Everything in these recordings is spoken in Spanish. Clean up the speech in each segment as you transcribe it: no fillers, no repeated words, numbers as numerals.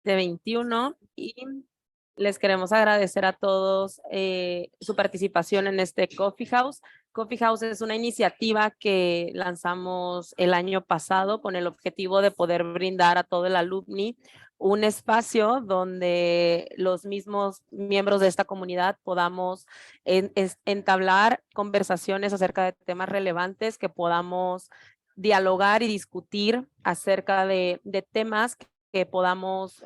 2021 y les queremos agradecer a todos su participación en este Coffee House. Coffee House es una iniciativa que lanzamos el año pasado con el objetivo de poder brindar a todo el alumni un espacio donde los mismos miembros de esta comunidad podamos entablar conversaciones acerca de temas relevantes, que podamos dialogar y discutir acerca de temas que podamos,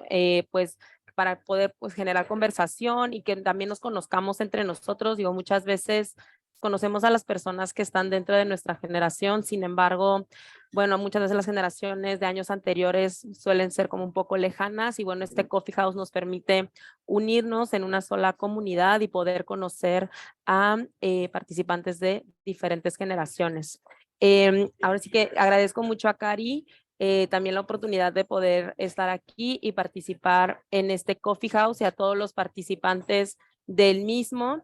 pues, para poder pues, generar conversación y que también nos conozcamos entre nosotros. Digo, muchas veces conocemos a las personas que están dentro de nuestra generación, sin embargo, bueno, muchas veces las generaciones de años anteriores suelen ser como un poco lejanas y bueno, este Coffee House nos permite unirnos en una sola comunidad y poder conocer a participantes de diferentes generaciones. Ahora sí que agradezco mucho a Cari también la oportunidad de poder estar aquí y participar en este Coffee House y a todos los participantes del mismo.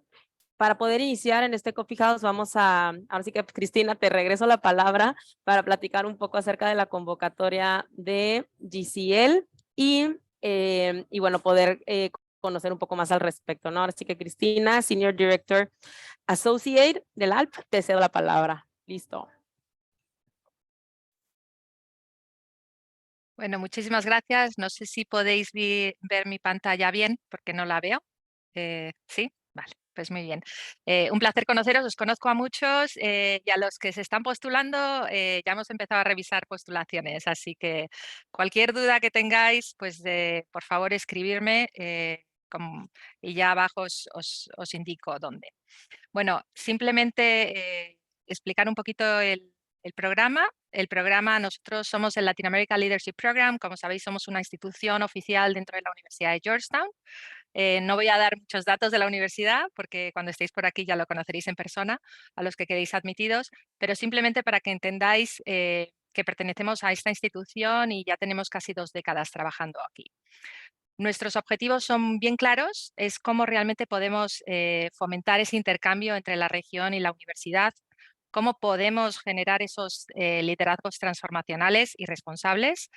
Para poder iniciar en este Coffee House ahora sí que Cristina, te regreso la palabra para platicar un poco acerca de la convocatoria de GCL y bueno, poder conocer un poco más al respecto, ¿no? Ahora sí que Cristina, Senior Director Associate del ALP, te cedo la palabra. Listo. Bueno, muchísimas gracias. No sé si podéis ver mi pantalla bien, porque no la veo. ¿Sí? Vale, pues muy bien. Un placer conoceros, os conozco a muchos y a los que se están postulando ya hemos empezado a revisar postulaciones, así que cualquier duda que tengáis, pues por favor escribirme y ya abajo os indico dónde. Bueno, simplemente explicar un poquito el programa. El programa, nosotros somos el Latin America Leadership Program. Como sabéis, somos una institución oficial dentro de la Universidad de Georgetown. No voy a dar muchos datos de la universidad porque cuando estéis por aquí ya lo conoceréis en persona a los que quedéis admitidos, pero simplemente para que entendáis que pertenecemos a esta institución y ya tenemos casi 2 décadas trabajando aquí. Nuestros objetivos son bien claros, es cómo realmente podemos fomentar ese intercambio entre la región y la universidad, cómo podemos generar esos liderazgos transformacionales y responsables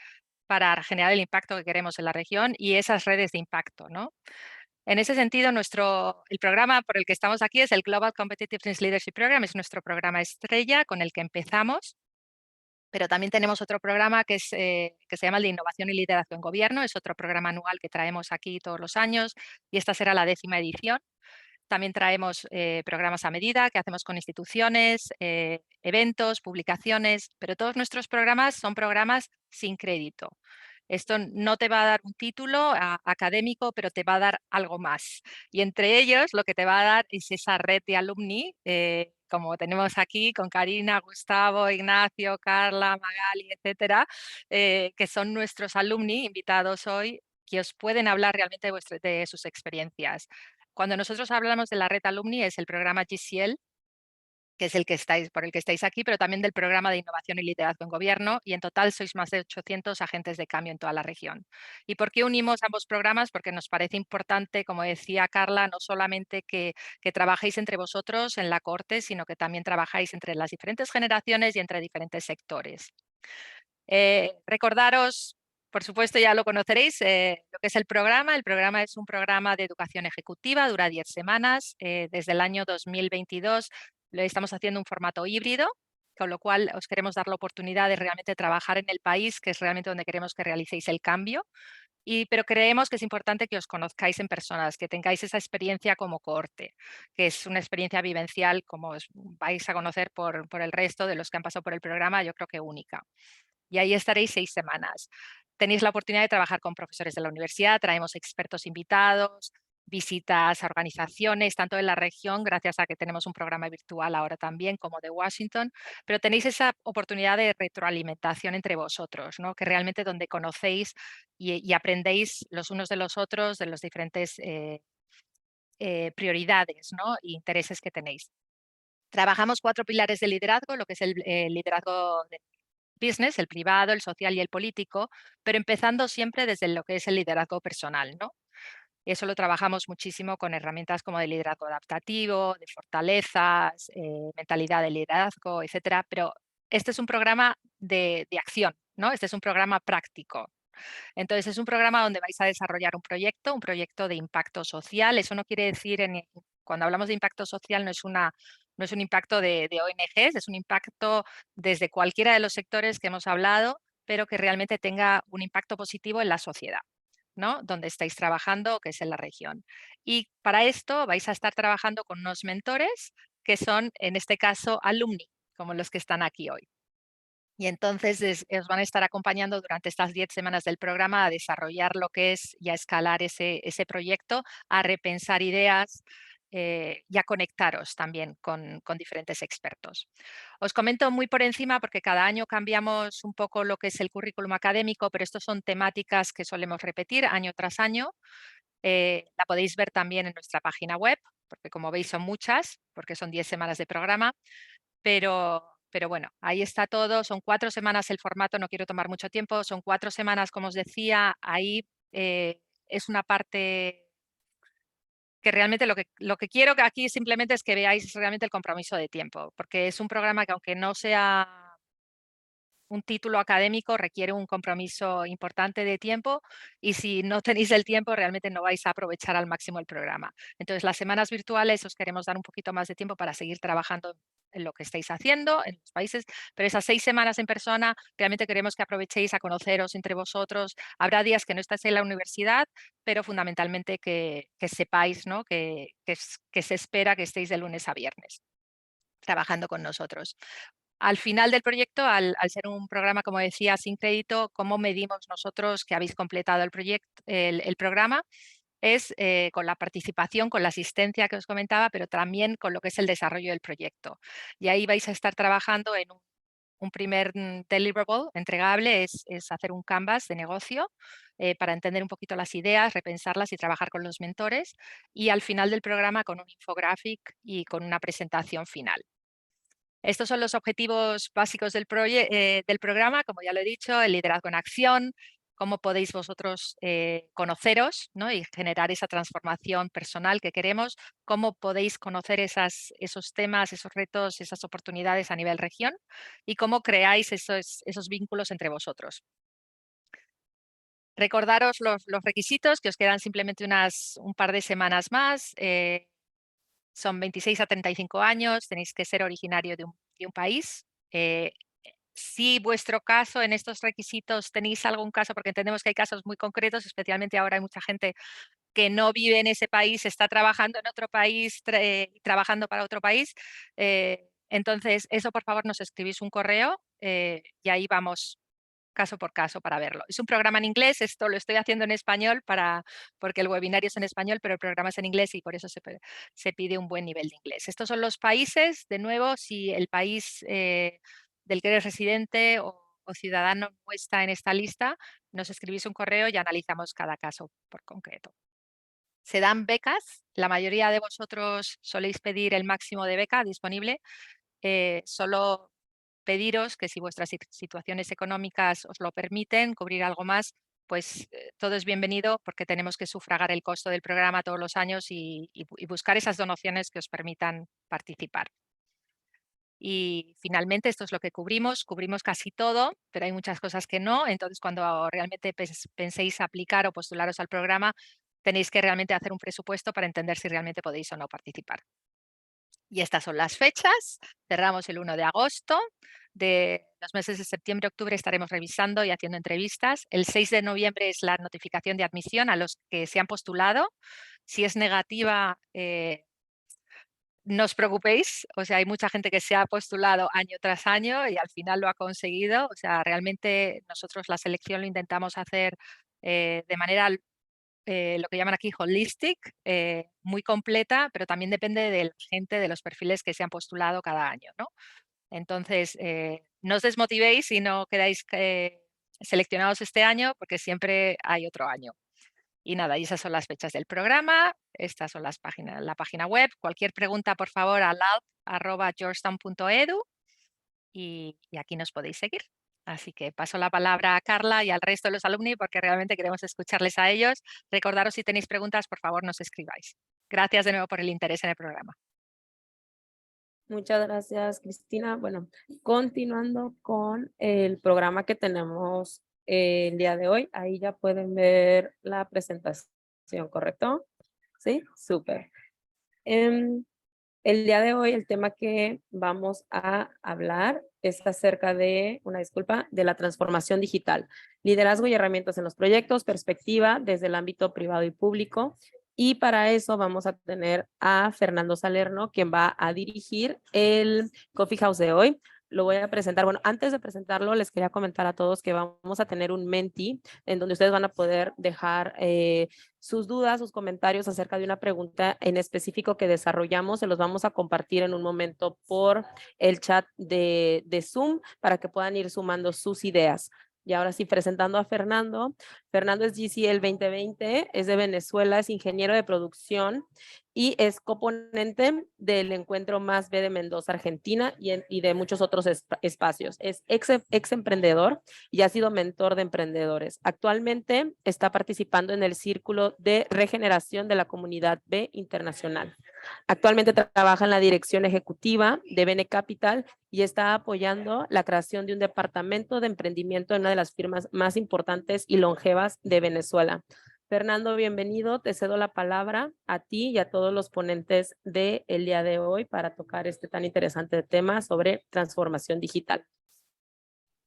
para generar el impacto que queremos en la región y esas redes de impacto, ¿no? En ese sentido, el programa por el que estamos aquí es el Global Competitiveness Leadership Program, es nuestro programa estrella con el que empezamos. Pero también tenemos otro programa que se llama el de Innovación y Liderazgo en Gobierno, es otro programa anual que traemos aquí todos los años y esta será la 10ª edición. También traemos programas a medida que hacemos con instituciones, eventos, publicaciones, pero todos nuestros programas son programas sin crédito. Esto no te va a dar un título académico, pero te va a dar algo más. Y entre ellos lo que te va a dar es esa red de alumni, como tenemos aquí con Karina, Gustavo, Ignacio, Carla, Magali, etcétera, que son nuestros alumni invitados hoy, que os pueden hablar realmente de sus experiencias. Cuando nosotros hablamos de la red alumni es el programa GCL, que es por el que estáis aquí, pero también del programa de innovación y liderazgo en gobierno, y en total sois más de 800 agentes de cambio en toda la región. ¿Y por qué unimos ambos programas? Porque nos parece importante, como decía Carla, no solamente que trabajéis entre vosotros en la corte, sino que también trabajáis entre las diferentes generaciones y entre diferentes sectores. Recordaros, por supuesto ya lo conoceréis, lo que es el programa. El programa es un programa de educación ejecutiva, dura 10 semanas. Desde el año 2022 lo estamos haciendo un formato híbrido, con lo cual os queremos dar la oportunidad de realmente trabajar en el país, que es realmente donde queremos que realicéis el cambio. Pero creemos que es importante que os conozcáis en personas, que tengáis esa experiencia como cohorte, que es una experiencia vivencial, como os vais a conocer por el resto de los que han pasado por el programa, yo creo que única. Y ahí estaréis 6 semanas. Tenéis la oportunidad de trabajar con profesores de la universidad, traemos expertos invitados, visitas a organizaciones, tanto en la región, gracias a que tenemos un programa virtual ahora también, como de Washington, pero tenéis esa oportunidad de retroalimentación entre vosotros, ¿no? Que realmente donde conocéis y aprendéis los unos de los otros, de los diferentes prioridades, ¿no? E intereses que tenéis. Trabajamos 4 pilares de liderazgo, lo que es el liderazgo de business, el privado, el social y el político, pero empezando siempre desde lo que es el liderazgo personal, ¿no? Eso lo trabajamos muchísimo con herramientas como de liderazgo adaptativo, de fortalezas, mentalidad de liderazgo, etcétera. Pero este es un programa de acción, ¿no? Este es un programa práctico. Entonces, es un programa donde vais a desarrollar un proyecto de impacto social. Eso no quiere decir, cuando hablamos de impacto social, no es un impacto de ONGs, es un impacto desde cualquiera de los sectores que hemos hablado, pero que realmente tenga un impacto positivo en la sociedad, ¿no? Donde estáis trabajando, que es en la región. Y para esto vais a estar trabajando con unos mentores que son, en este caso, alumni, como los que están aquí hoy. Y entonces os van a estar acompañando durante estas 10 semanas del programa a desarrollar lo que es y a escalar ese proyecto, a repensar ideas y a conectaros también con diferentes expertos. Os comento muy por encima porque cada año cambiamos un poco lo que es el currículum académico, pero estos son temáticas que solemos repetir año tras año. La podéis ver también en nuestra página web, porque como veis son muchas, porque son 10 semanas de programa, pero bueno, ahí está todo. Son 4 semanas el formato, no quiero tomar mucho tiempo. Son 4 semanas, como os decía, ahí es una parte que realmente lo que quiero que aquí simplemente es que veáis realmente el compromiso de tiempo, porque es un programa que aunque no sea un título académico requiere un compromiso importante de tiempo y si no tenéis el tiempo realmente no vais a aprovechar al máximo el programa. Entonces las semanas virtuales os queremos dar un poquito más de tiempo para seguir trabajando en lo que estáis haciendo en los países, pero esas 6 semanas en persona realmente queremos que aprovechéis a conoceros entre vosotros. Habrá días que no estáis en la universidad, pero fundamentalmente que sepáis, ¿no? que se espera que estéis de lunes a viernes trabajando con nosotros. Al final del proyecto, al ser un programa, como decía, sin crédito, ¿cómo medimos nosotros que habéis completado el programa? Es con la participación, con la asistencia que os comentaba, pero también con lo que es el desarrollo del proyecto. Y ahí vais a estar trabajando en un primer deliverable, entregable, es hacer un canvas de negocio para entender un poquito las ideas, repensarlas y trabajar con los mentores. Y al final del programa con un infographic y con una presentación final. Estos son los objetivos básicos del programa, como ya lo he dicho, el liderazgo en acción, cómo podéis vosotros conoceros, ¿no? Y generar esa transformación personal que queremos, cómo podéis conocer esos temas, esos retos, esas oportunidades a nivel región y cómo creáis esos vínculos entre vosotros. Recordaros los requisitos, que os quedan simplemente un par de semanas más. Son 26 a 35 años, tenéis que ser originario de un país. Si vuestro caso en estos requisitos tenéis algún caso, porque entendemos que hay casos muy concretos, especialmente ahora hay mucha gente que no vive en ese país, está trabajando en otro país, trabajando para otro país. Entonces, eso por favor nos escribís un correo y ahí vamos caso por caso para verlo. Es un programa en inglés, esto lo estoy haciendo en español porque el webinario es en español, pero el programa es en inglés y por eso se pide un buen nivel de inglés. Estos son los países, de nuevo, si el país del que eres residente o ciudadano no está en esta lista, nos escribís un correo y analizamos cada caso por concreto. Se dan becas, la mayoría de vosotros soléis pedir el máximo de beca disponible, solo pediros que si vuestras situaciones económicas os lo permiten, cubrir algo más, pues todo es bienvenido porque tenemos que sufragar el costo del programa todos los años y buscar esas donaciones que os permitan participar. Y finalmente esto es lo que cubrimos casi todo, pero hay muchas cosas que no, entonces cuando realmente penséis aplicar o postularos al programa, tenéis que realmente hacer un presupuesto para entender si realmente podéis o no participar. Y estas son las fechas. Cerramos el 1 de agosto. De los meses de septiembre, octubre estaremos revisando y haciendo entrevistas. El 6 de noviembre es la notificación de admisión a los que se han postulado. Si es negativa, no os preocupéis. O sea, hay mucha gente que se ha postulado año tras año y al final lo ha conseguido. O sea, realmente nosotros la selección lo intentamos hacer de manera lo que llaman aquí holistic, muy completa, pero también depende de la gente, de los perfiles que se han postulado cada año, ¿no? Entonces, no os desmotivéis si no quedáis seleccionados este año, porque siempre hay otro año. Y nada, y esas son las fechas del programa, estas son la página web. Cualquier pregunta, por favor, a lab@georgetown.edu y aquí nos podéis seguir. Así que paso la palabra a Carla y al resto de los alumni porque realmente queremos escucharles a ellos. Recordaros si tenéis preguntas, por favor, nos escribáis. Gracias de nuevo por el interés en el programa. Muchas gracias, Cristina. Bueno, continuando con el programa que tenemos el día de hoy. Ahí ya pueden ver la presentación, ¿correcto? Sí, súper. El día de hoy el tema que vamos a hablar es acerca de, una disculpa, de la transformación digital, liderazgo y herramientas en los proyectos, perspectiva desde el ámbito privado y público. Y para eso vamos a tener a Fernando Salerno, quien va a dirigir el Coffee House de hoy. Lo voy a presentar. Bueno, antes de presentarlo, les quería comentar a todos que vamos a tener un Menti en donde ustedes van a poder dejar sus dudas, sus comentarios acerca de una pregunta en específico que desarrollamos. Se los vamos a compartir en un momento por el chat de Zoom para que puedan ir sumando sus ideas. Y ahora sí, presentando a Fernando. Fernando es GCL 2020, es de Venezuela, es ingeniero de producción y es coponente del Encuentro Más B de Mendoza, Argentina, y de muchos otros espacios. Es ex emprendedor y ha sido mentor de emprendedores. Actualmente está participando en el Círculo de Regeneración de la Comunidad B Internacional. Actualmente trabaja en la dirección ejecutiva de Bene Capital y está apoyando la creación de un departamento de emprendimiento en una de las firmas más importantes y longevas de Venezuela. Fernando, bienvenido. Te cedo la palabra a ti y a todos los ponentes del día de hoy para tocar este tan interesante tema sobre transformación digital.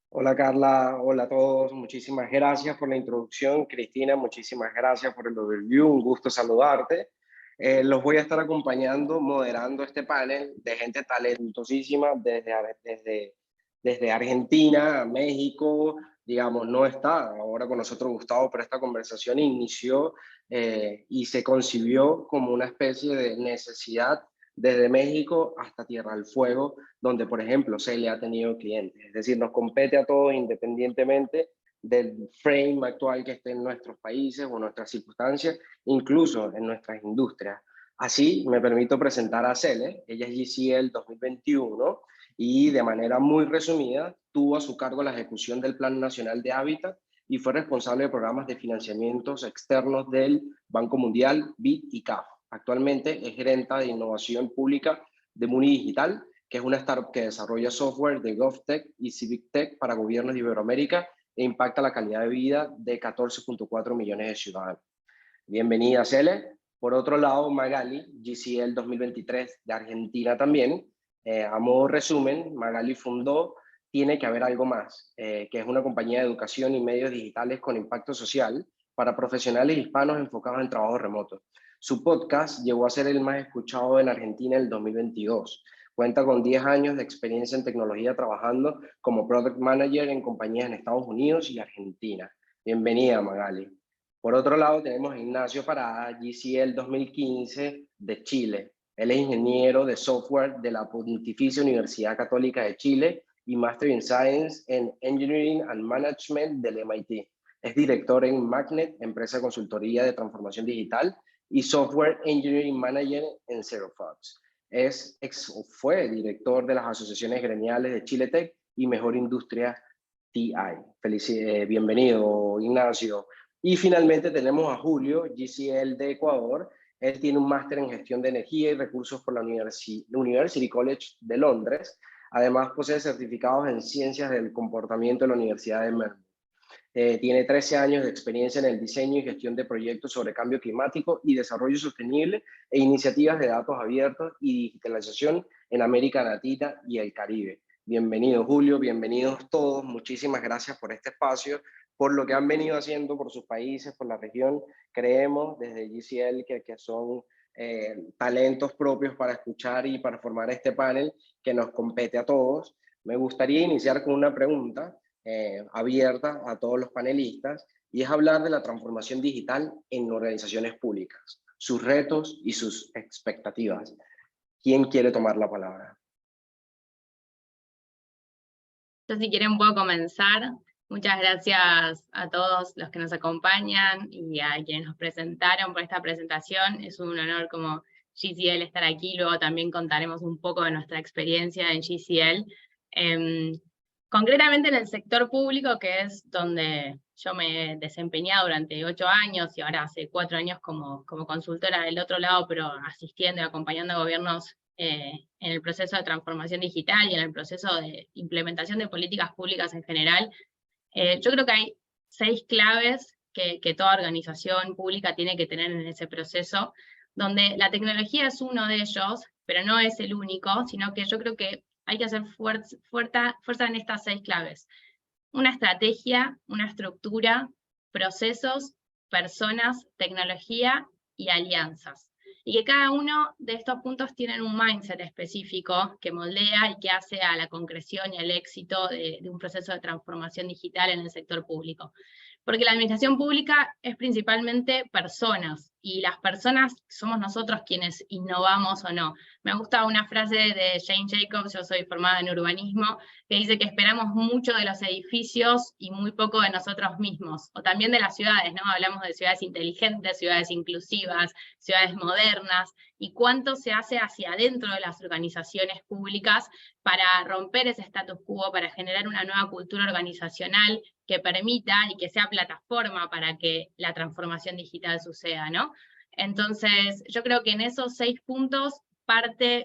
Hola Carla, hola a todos, muchísimas gracias por la introducción. Cristina, muchísimas gracias por el overview, un gusto saludarte. Los voy a estar acompañando, moderando este panel de gente talentosísima desde Argentina, México, digamos, no está ahora con nosotros Gustavo, pero esta conversación inició y se concibió como una especie de necesidad desde México hasta Tierra del Fuego, donde, por ejemplo, Celia ha tenido clientes. Es decir, nos compete a todos independientemente del frame actual que esté en nuestros países o nuestras circunstancias, incluso en nuestras industrias. Así, me permito presentar a Cele. Ella es GCL 2021 y de manera muy resumida tuvo a su cargo la ejecución del Plan Nacional de Hábitat y fue responsable de programas de financiamientos externos del Banco Mundial, BID y CAF. Actualmente es gerenta de innovación pública de Muni Digital, que es una startup que desarrolla software de GovTech y CivicTech para gobiernos de Iberoamérica e impacta la calidad de vida de 14.4 millones de ciudadanos. Bienvenida, Cele. Por otro lado, Magali, GCL 2023 de Argentina también. A modo resumen, Magali fundó Tiene que haber algo más, que es una compañía de educación y medios digitales con impacto social para profesionales hispanos enfocados en trabajo remoto. Su podcast llegó a ser el más escuchado en Argentina en el 2022. Cuenta con 10 años de experiencia en tecnología trabajando como Product Manager en compañías en Estados Unidos y Argentina. Bienvenida, Magali. Por otro lado, tenemos a Ignacio Parada, GCL 2015 de Chile. Él es ingeniero de software de la Pontificia Universidad Católica de Chile y Master in Science en Engineering and Management del MIT. Es director en Magnet, empresa de consultoría de transformación digital, y Software Engineering Manager en ZeroFox. Fue director de las asociaciones gremiales de Chile Tech y Mejor Industria TI. Bienvenido, Ignacio. Y finalmente tenemos a Julio, GCL de Ecuador. Él tiene un máster en gestión de energía y recursos por la University College de Londres. Además, posee certificados en ciencias del comportamiento en la Universidad de Melbourne. Tiene 13 años de experiencia en el diseño y gestión de proyectos sobre cambio climático y desarrollo sostenible e iniciativas de datos abiertos y digitalización en América Latina y el Caribe. Bienvenido, Julio, bienvenidos todos. Muchísimas gracias por este espacio, por lo que han venido haciendo por sus países, por la región. Creemos desde GCL que son talentos propios para escuchar y para formar este panel que nos compete a todos. Me gustaría iniciar con una pregunta abierta a todos los panelistas, y es hablar de la transformación digital en organizaciones públicas, sus retos y sus expectativas. ¿Quién quiere tomar la palabra? Yo, si quieren, puedo comenzar. Muchas gracias a todos los que nos acompañan y a quienes nos presentaron por esta presentación. Es un honor como GCL estar aquí. Luego también contaremos un poco de nuestra experiencia en GCL. Concretamente en el sector público, que es donde yo me he desempeñado durante 8 años y ahora hace 4 años como consultora del otro lado, pero asistiendo y acompañando a gobiernos en el proceso de transformación digital y en el proceso de implementación de políticas públicas en general. Yo creo que hay 6 claves que toda organización pública tiene que tener en ese proceso, donde la tecnología es uno de ellos, pero no es el único, sino que yo creo que hay que hacer fuerza en estas 6 claves. Una estrategia, una estructura, procesos, personas, tecnología y alianzas. Y que cada uno de estos puntos tienen un mindset específico que moldea y que hace a la concreción y al éxito de un proceso de transformación digital en el sector público. Porque la administración pública es principalmente personas, y las personas somos nosotros quienes innovamos o no. Me gusta una frase de Jane Jacobs, yo soy formada en urbanismo, que dice que esperamos mucho de los edificios y muy poco de nosotros mismos, o también de las ciudades, ¿no? Hablamos de ciudades inteligentes, ciudades inclusivas, ciudades modernas, y cuánto se hace hacia adentro de las organizaciones públicas para romper ese status quo, para generar una nueva cultura organizacional que permita y que sea plataforma para que la transformación digital suceda, ¿no? Entonces, yo creo que en esos 6 puntos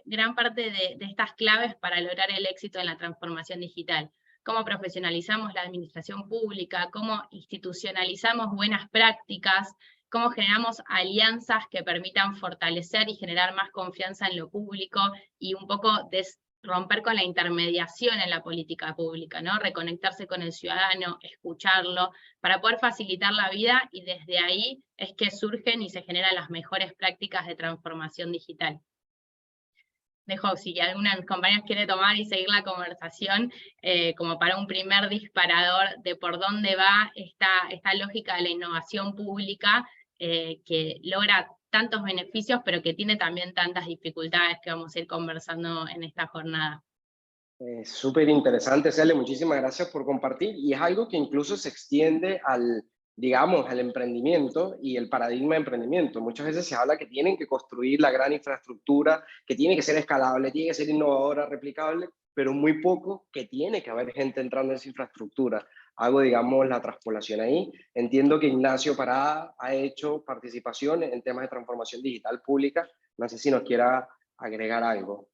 gran parte de estas claves para lograr el éxito en la transformación digital. Cómo profesionalizamos la administración pública, cómo institucionalizamos buenas prácticas, cómo generamos alianzas que permitan fortalecer y generar más confianza en lo público y un poco romper con la intermediación en la política pública, ¿no? Reconectarse con el ciudadano, escucharlo, para poder facilitar la vida, y desde ahí es que surgen y se generan las mejores prácticas de transformación digital. Dejo, si alguna de mis compañeros quiere tomar y seguir la conversación, como para un primer disparador de por dónde va esta lógica de la innovación pública, que logra tantos beneficios, pero que tiene también tantas dificultades que vamos a ir conversando en esta jornada. Súper interesante, Cele, muchísimas gracias por compartir. Y es algo que incluso se extiende digamos, al emprendimiento y el paradigma de emprendimiento. Muchas veces se habla que tienen que construir la gran infraestructura, que tiene que ser escalable, tiene que ser innovadora, replicable, pero muy poco que tiene que haber gente entrando en esa infraestructura. Hago, digamos, la traspolación ahí. Entiendo que Ignacio Parada ha hecho participación en temas de transformación digital pública. No sé si nos quiera agregar algo.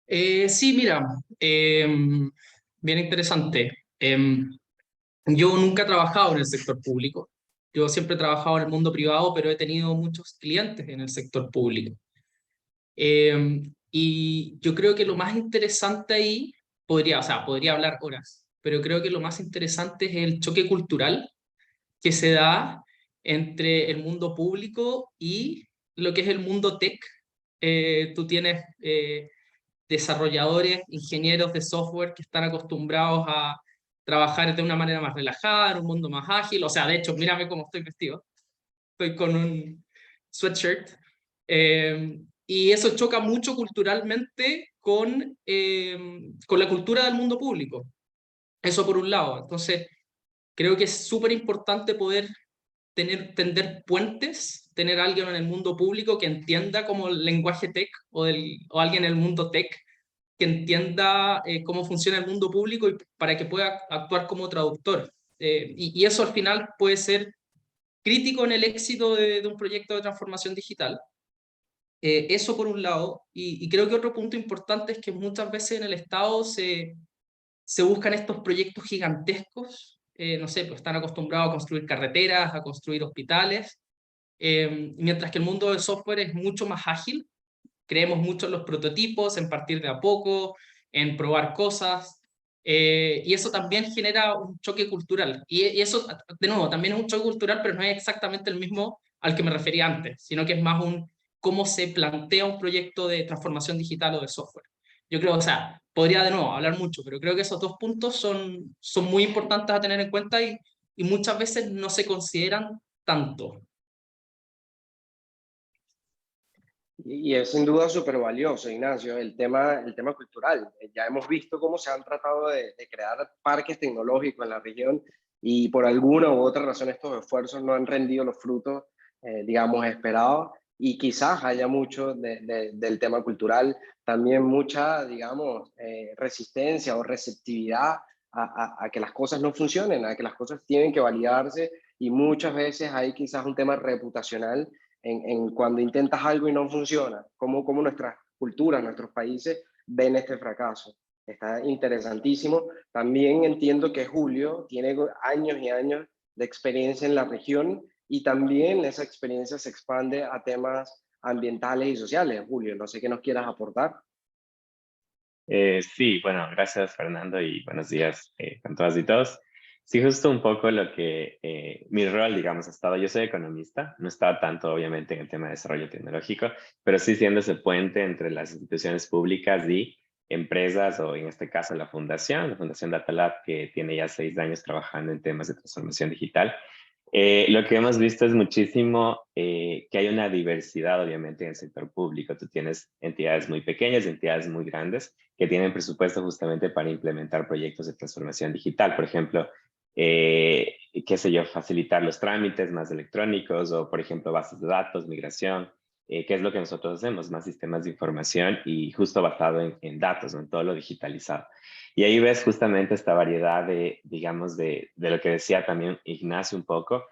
Sí, mira, bien interesante. Yo nunca he trabajado en el sector público. Yo siempre he trabajado en el mundo privado, pero he tenido muchos clientes en el sector público. Y yo creo que lo más interesante ahí, podría hablar horas, pero creo que lo más interesante es el choque cultural que se da entre el mundo público y lo que es el mundo tech. Tú tienes desarrolladores, ingenieros de software que están acostumbrados a trabajar de una manera más relajada, en un mundo más ágil. O sea, de hecho, mírame cómo estoy vestido. Estoy con un sweatshirt. Y eso choca mucho culturalmente con la cultura del mundo público. Eso por un lado. Entonces, creo que es súper importante poder tender puentes, tener alguien en el mundo público que entienda como el lenguaje tech, o alguien en el mundo tech que entienda cómo funciona el mundo público, y para que pueda actuar como traductor. Y eso al final puede ser crítico en el éxito de un proyecto de transformación digital. Eso por un lado, y creo que otro punto importante es que muchas veces en el Estado se buscan estos proyectos gigantescos. No sé, pues están acostumbrados a construir carreteras, a construir hospitales, mientras que el mundo del software es mucho más ágil. Creemos mucho en los prototipos, en partir de a poco, en probar cosas, y eso también genera un choque cultural. Y eso, de nuevo, también es un choque cultural, pero no es exactamente el mismo al que me refería antes, sino que es más cómo se plantea un proyecto de transformación digital o de software. Yo creo, o sea, podría de nuevo hablar mucho, pero creo que esos 2 puntos son muy importantes a tener en cuenta, y muchas veces no se consideran tanto. Y es sin duda súper valioso, Ignacio, el tema cultural. Ya hemos visto cómo se han tratado de crear parques tecnológicos en la región, y por alguna u otra razón estos esfuerzos no han rendido los frutos, digamos, esperados, y quizás haya mucho del tema cultural, también mucha, digamos, resistencia o receptividad a que las cosas no funcionen, a que las cosas tienen que validarse, y muchas veces hay quizás un tema reputacional en cuando intentas algo y no funciona, cómo nuestras culturas, nuestros países ven este fracaso. Está interesantísimo. También entiendo que Julio tiene años y años de experiencia en la región y también esa experiencia se expande a temas ambientales y sociales. Julio, no sé qué nos quieras aportar. Sí, bueno, gracias Fernando y buenos días con todas y todos. Sí, justo un poco lo que mi rol, digamos, ha estado, yo soy economista, no estaba tanto obviamente en el tema de desarrollo tecnológico, pero sí siendo ese puente entre las instituciones públicas y empresas, o en este caso la Fundación Data Lab, que tiene ya 6 años trabajando en temas de transformación digital. Lo que hemos visto es muchísimo que hay una diversidad, obviamente, en el sector público. Tú tienes entidades muy pequeñas, entidades muy grandes, que tienen presupuesto justamente para implementar proyectos de transformación digital. Por ejemplo, qué sé yo, facilitar los trámites más electrónicos o, por ejemplo, bases de datos, migración, que es lo que nosotros hacemos, más sistemas de información y justo basado en datos, ¿no? En todo lo digitalizado. Y ahí ves justamente esta variedad de, digamos, de lo que decía también Ignacio un poco.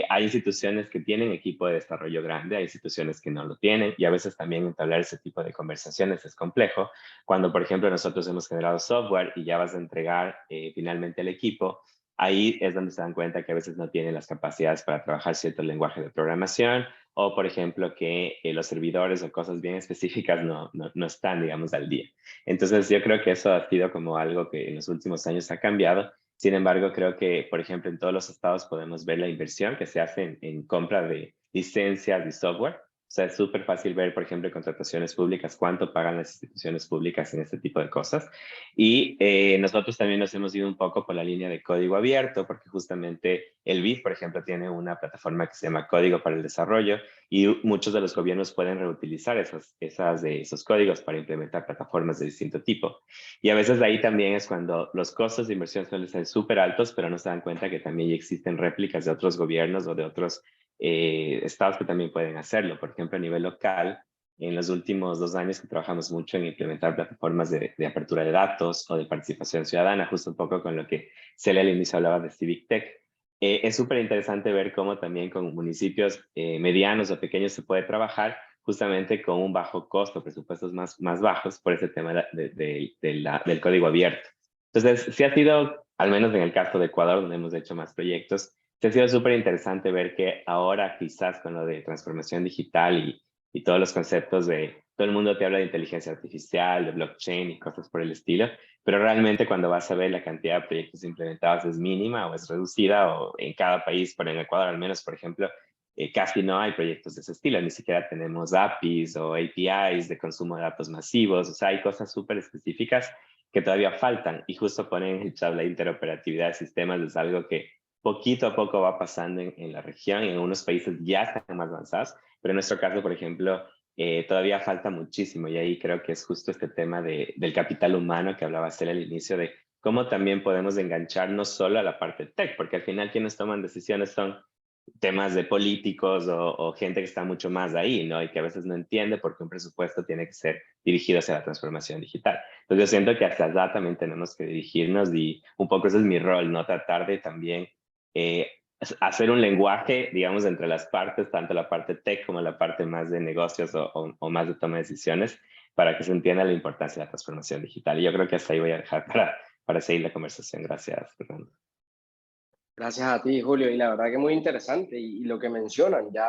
Hay instituciones que tienen equipo de desarrollo grande, hay instituciones que no lo tienen, y a veces también entablar ese tipo de conversaciones es complejo. Cuando, por ejemplo, nosotros hemos generado software y ya vas a entregar finalmente el equipo, ahí es donde se dan cuenta que a veces no tienen las capacidades para trabajar cierto lenguaje de programación, o, por ejemplo, que los servidores o cosas bien específicas no están, digamos, al día. Entonces, yo creo que eso ha sido como algo que en los últimos años ha cambiado. Sin embargo, creo que, por ejemplo, en todos los estados podemos ver la inversión que se hace en compra de licencias y software. O sea, es súper fácil ver, por ejemplo, en contrataciones públicas, cuánto pagan las instituciones públicas en este tipo de cosas. Y nosotros también nos hemos ido un poco por la línea de código abierto, porque justamente el BID, por ejemplo, tiene una plataforma que se llama Código para el Desarrollo, y muchos de los gobiernos pueden reutilizar esos códigos para implementar plataformas de distinto tipo. Y a veces ahí también es cuando los costos de inversión suelen ser súper altos, pero no se dan cuenta que también ya existen réplicas de otros gobiernos o de otros estados que también pueden hacerlo. Por ejemplo, a nivel local, en los últimos 2 años que trabajamos mucho en implementar plataformas de apertura de datos o de participación ciudadana, justo un poco con lo que Celia al inicio hablaba de Civic Tech. Es súper interesante ver cómo también con municipios medianos o pequeños se puede trabajar justamente con un bajo costo, presupuestos más bajos por ese tema del código abierto. Entonces, sí ha sido, al menos en el caso de Ecuador, donde hemos hecho más proyectos, sí ha sido súper interesante ver que ahora quizás con lo de transformación digital y todos los conceptos de, todo el mundo te habla de inteligencia artificial, de blockchain y cosas por el estilo, pero realmente cuando vas a ver la cantidad de proyectos implementados es mínima o es reducida, o en cada país, pero en Ecuador al menos, por ejemplo, casi no hay proyectos de ese estilo, ni siquiera tenemos APIs o APIs de consumo de datos masivos, o sea, hay cosas súper específicas que todavía faltan, y justo ponen el chat la interoperatividad de sistemas, es algo que poquito a poco va pasando en la región, y en algunos países ya están más avanzados, pero en nuestro caso, por ejemplo, todavía falta muchísimo, y ahí creo que es justo este tema del capital humano que hablaba Celia al inicio, de cómo también podemos enganchar no solo a la parte tech, porque al final quienes toman decisiones son temas de políticos o gente que está mucho más ahí, ¿no? Y que a veces no entiende por qué un presupuesto tiene que ser dirigido hacia la transformación digital. Entonces yo siento que hacia allá también tenemos que dirigirnos, y un poco ese es mi rol, ¿no? Tratar de también hacer un lenguaje, digamos, entre las partes, tanto la parte tech como la parte más de negocios o más de toma de decisiones, para que se entienda la importancia de la transformación digital. Y yo creo que hasta ahí voy a dejar para seguir la conversación. Gracias, Fernando. Gracias a ti, Julio, y la verdad que muy interesante, y lo que mencionan, ya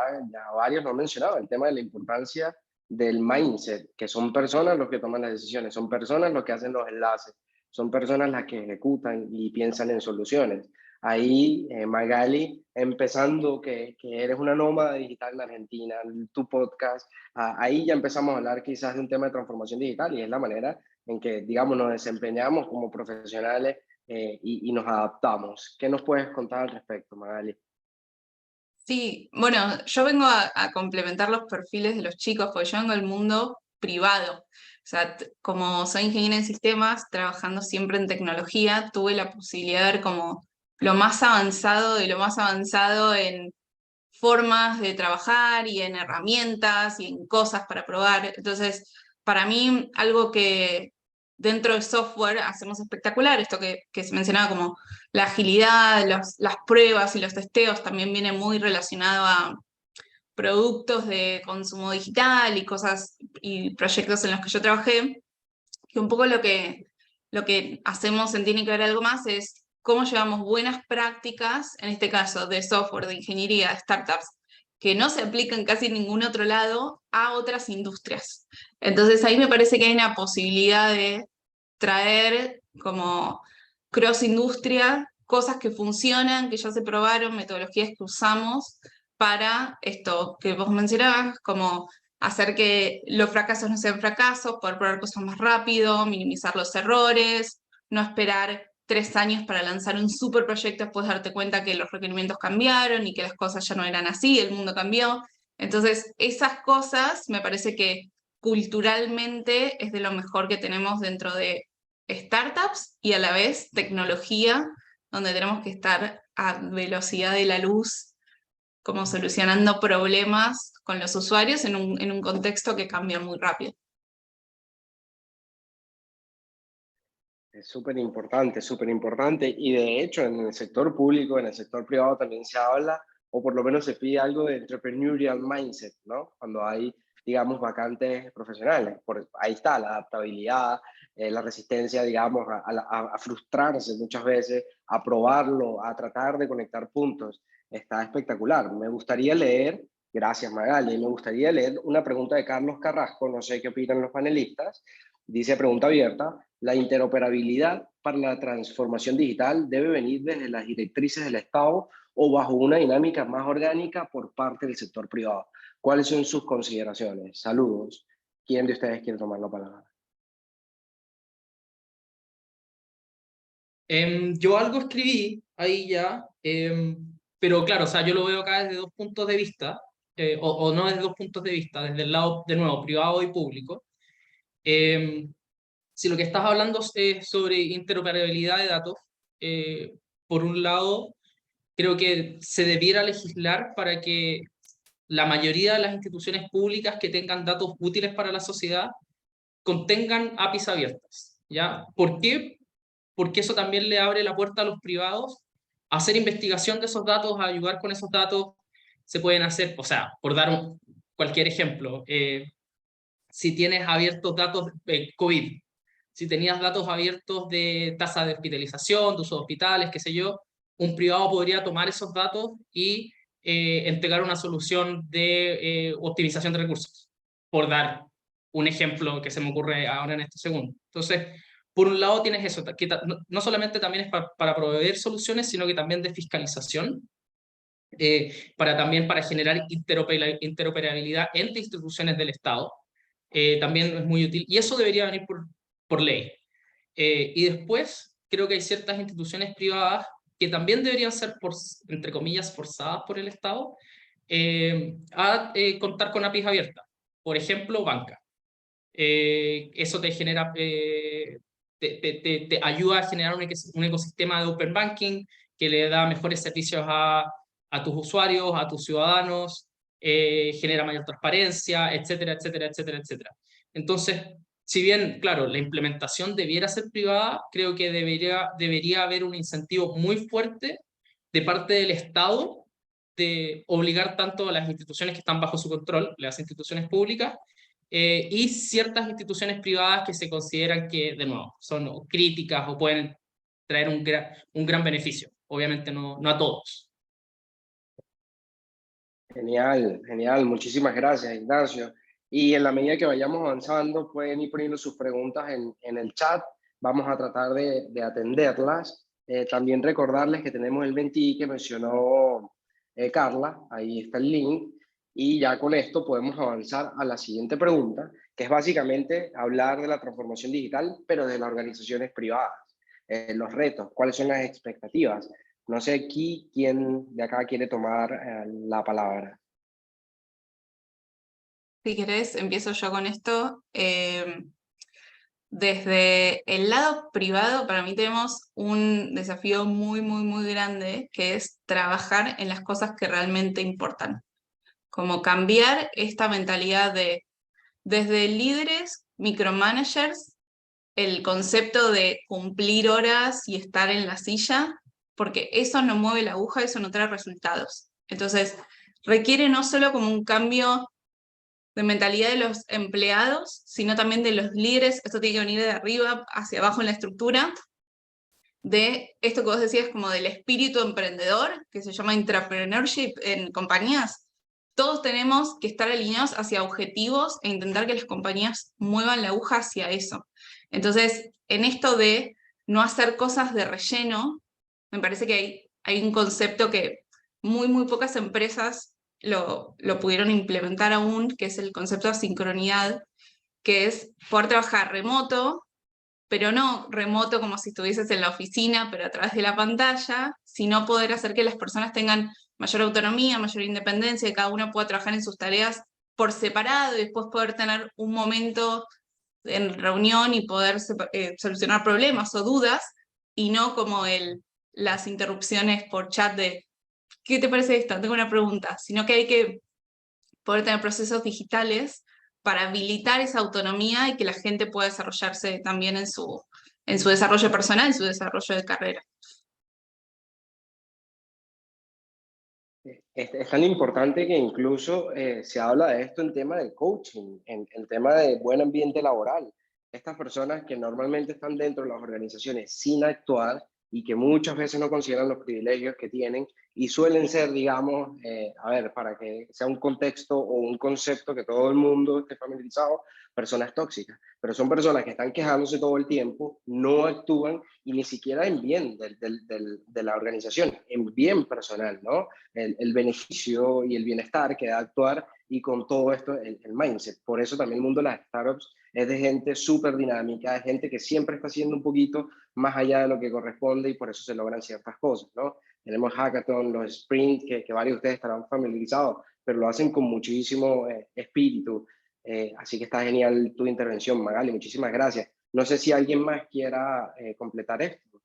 varios lo han mencionado, el tema de la importancia del mindset, que son personas los que toman las decisiones, son personas los que hacen los enlaces, son personas las que ejecutan y piensan en soluciones. Ahí, Magali, empezando que eres una nómada digital en Argentina, tu podcast, ahí ya empezamos a hablar quizás de un tema de transformación digital, y es la manera en que, digamos, nos desempeñamos como profesionales y nos adaptamos. ¿Qué nos puedes contar al respecto, Magali? Sí, bueno, yo vengo a complementar los perfiles de los chicos, porque yo vengo del mundo privado. O sea, como soy ingeniera en sistemas, trabajando siempre en tecnología, tuve la posibilidad de ver como lo más avanzado de lo más avanzado en formas de trabajar y en herramientas y en cosas para probar. Entonces, para mí, algo que dentro de software hacemos espectacular, esto que se mencionaba como la agilidad, las pruebas y los testeos, también viene muy relacionado a productos de consumo digital y cosas y proyectos en los que yo trabajé, que un poco lo que lo que hacemos en Tiene que ver algo más es cómo llevamos buenas prácticas, en este caso de software, de ingeniería, de startups, que no se aplican casi en ningún otro lado, a otras industrias. Entonces ahí me parece que hay una posibilidad de traer como cross industria, cosas que funcionan, que ya se probaron, metodologías que usamos para esto que vos mencionabas, como hacer que los fracasos no sean fracasos, poder probar cosas más rápido, minimizar los errores, no esperar 3 años para lanzar un super proyecto después de darte cuenta que los requerimientos cambiaron y que las cosas ya no eran así, el mundo cambió. Entonces, esas cosas me parece que culturalmente es de lo mejor que tenemos dentro de startups y a la vez tecnología, donde tenemos que estar a velocidad de la luz, como solucionando problemas con los usuarios en un contexto que cambia muy rápido. Es súper importante. Y de hecho, en el sector público, en el sector privado también se habla, o por lo menos se pide algo de entrepreneurial mindset, ¿no? Cuando hay, digamos, vacantes profesionales. Ahí está la adaptabilidad, la resistencia, digamos, a frustrarse muchas veces, a probarlo, a tratar de conectar puntos. Está espectacular. Me gustaría leer, gracias Magali, me gustaría leer una pregunta de Carlos Carrasco, no sé qué opinan los panelistas. Dice, pregunta abierta: ¿la interoperabilidad para la transformación digital debe venir desde las directrices del Estado o bajo una dinámica más orgánica por parte del sector privado? ¿Cuáles son sus consideraciones? Saludos. ¿Quién de ustedes quiere tomar la palabra? Yo algo escribí ahí ya, pero claro, o sea, yo lo veo acá desde dos puntos de vista, o no desde dos puntos de vista, desde el lado, de nuevo, privado y público. Si lo que estás hablando es sobre interoperabilidad de datos, por un lado, creo que se debiera legislar para que la mayoría de las instituciones públicas que tengan datos útiles para la sociedad contengan APIs abiertas, ¿ya? ¿Por qué? Porque eso también le abre la puerta a los privados a hacer investigación de esos datos, a ayudar con esos datos. Se pueden hacer, o sea, por dar cualquier ejemplo, si tienes abiertos datos de COVID, si tenías datos abiertos de tasa de hospitalización, de uso de hospitales, qué sé yo, un privado podría tomar esos datos y entregar una solución de optimización de recursos, por dar un ejemplo que se me ocurre ahora en este segundo. Entonces, por un lado tienes eso, que no solamente también es para proveer soluciones, sino que también de fiscalización, también para generar interoperabilidad entre instituciones del Estado. También es muy útil, y eso debería venir por ley. Y después, creo que hay ciertas instituciones privadas que también deberían ser, entre comillas, forzadas por el Estado a contar con APIs abiertas. Por ejemplo, banca. Eso te genera, te ayuda a generar un ecosistema de open banking que le da mejores servicios a tus usuarios, a tus ciudadanos, genera mayor transparencia, etcétera, etcétera, etcétera, etcétera. Entonces, si bien, claro, la implementación debiera ser privada, creo que debería haber un incentivo muy fuerte de parte del Estado de obligar tanto a las instituciones que están bajo su control, las instituciones públicas, y ciertas instituciones privadas que se consideran que, de nuevo, son críticas o pueden traer un gran beneficio. Obviamente no a todos. Genial, genial. Muchísimas gracias, Ignacio. Y en la medida que vayamos avanzando, pueden ir poniendo sus preguntas en el chat. Vamos a tratar de atenderlas. También recordarles que tenemos el 20 que mencionó Carla. Ahí está el link. Y ya con esto podemos avanzar a la siguiente pregunta, que es básicamente hablar de la transformación digital, pero de las organizaciones privadas. Los retos, cuáles son las expectativas. No sé aquí quién de acá quiere tomar la palabra. Si querés, empiezo yo con esto. Desde el lado privado, para mí tenemos un desafío muy, muy, muy grande, que es trabajar en las cosas que realmente importan. Como cambiar esta mentalidad desde líderes, micromanagers, el concepto de cumplir horas y estar en la silla, porque eso no mueve la aguja, eso no trae resultados. Entonces, requiere no solo como un cambio de mentalidad de los empleados, sino también de los líderes. Esto tiene que venir de arriba hacia abajo en la estructura, de esto que vos decías como del espíritu emprendedor, que se llama entrepreneurship en compañías. Todos tenemos que estar alineados hacia objetivos e intentar que las compañías muevan la aguja hacia eso. Entonces, en esto de no hacer cosas de relleno, me parece que hay un concepto que muy pocas empresas lo pudieron implementar aún, que es el concepto de asincronidad, que es poder trabajar remoto, pero no remoto como si estuvieses en la oficina, pero a través de la pantalla, sino poder hacer que las personas tengan mayor autonomía, mayor independencia, y cada uno pueda trabajar en sus tareas por separado y después poder tener un momento en reunión y poder solucionar problemas o dudas, y no como las interrupciones por chat de ¿qué te parece esto? Tengo una pregunta, sino que hay que poder tener procesos digitales para habilitar esa autonomía y que la gente pueda desarrollarse también en su desarrollo personal, en su desarrollo de carrera. Es tan importante que incluso se habla de esto en tema de coaching, en tema de buen ambiente laboral. Estas personas que normalmente están dentro de las organizaciones sin actuar y que muchas veces no consideran los privilegios que tienen y suelen ser, digamos, a ver, para que sea un contexto o un concepto que todo el mundo esté familiarizado, personas tóxicas, pero son personas que están quejándose todo el tiempo, no actúan y ni siquiera en bien de la organización, en bien personal, ¿no? El beneficio y el bienestar que da actuar, y con todo esto el mindset. Por eso también el mundo de las startups es de gente súper dinámica, de gente que siempre está haciendo un poquito más allá de lo que corresponde y por eso se logran ciertas cosas, ¿no? Tenemos hackathon, los sprint, que varios de ustedes estarán familiarizados, pero lo hacen con muchísimo espíritu. Así que está genial tu intervención, Magali, muchísimas gracias. No sé si alguien más quiera completar esto.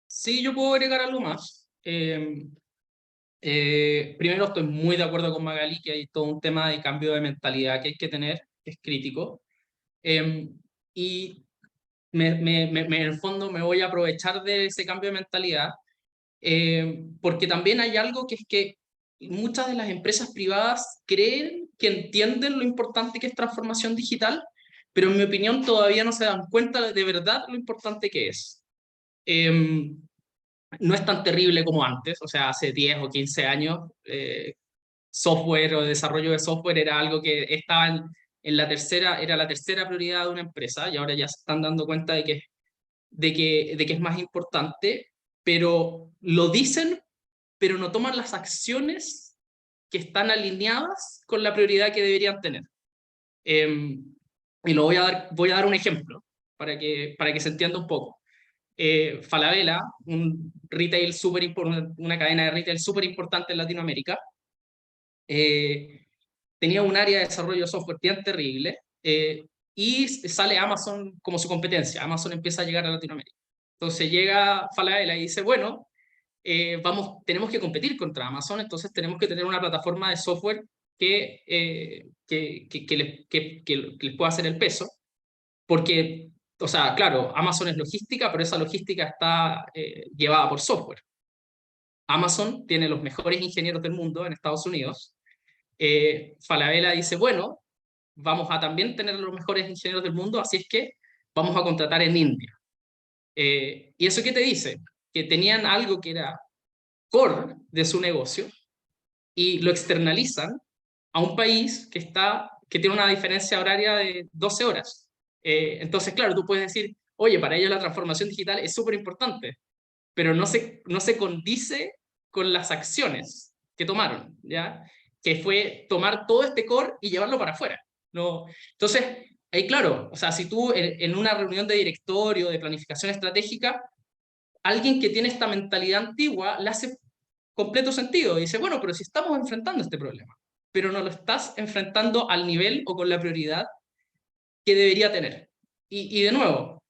Sí, yo puedo agregar algo más. Primero, estoy muy de acuerdo con Magali que hay todo un tema de cambio de mentalidad que hay que tener, que es crítico. Y en el fondo me voy a aprovechar de ese cambio de mentalidad, porque también hay algo que es que muchas de las empresas privadas creen que entienden lo importante que es transformación digital, pero en mi opinión todavía no se dan cuenta de verdad lo importante que es. No es tan terrible como antes, o sea, hace 10 o 15 años, software o desarrollo de software era algo que estaba en la era la tercera prioridad de una empresa, y ahora ya se están dando cuenta de que es más importante, pero lo dicen, pero no toman las acciones que están alineadas con la prioridad que deberían tener. Y voy a dar un ejemplo para que se entienda un poco. Falabella, una cadena de retail súper importante en Latinoamérica, tenía un área de desarrollo de software bien terrible, y sale Amazon como su competencia. Amazon empieza a llegar a Latinoamérica. Entonces llega Falabella y dice, bueno, tenemos que competir contra Amazon, entonces tenemos que tener una plataforma de software que les pueda hacer el peso, porque, o sea, claro, Amazon es logística, pero esa logística está llevada por software. Amazon tiene los mejores ingenieros del mundo en Estados Unidos. Falabella dice, bueno, vamos a también tener los mejores ingenieros del mundo, así es que vamos a contratar en India. ¿Y eso qué te dice? Que tenían algo que era core de su negocio y lo externalizan a un país que tiene una diferencia horaria de 12 horas. Entonces, claro, tú puedes decir, oye, para ellos la transformación digital es súper importante, pero no se condice con las acciones que tomaron, ¿ya? Que fue tomar todo este core y llevarlo para afuera. ¿No? Entonces, ahí claro, o sea, si tú en una reunión de directorio, de planificación estratégica, alguien que tiene esta mentalidad antigua le hace completo sentido. Dice, bueno, pero si estamos enfrentando este problema, pero no lo estás enfrentando al nivel o con la prioridad que debería tener. Y de nuevo,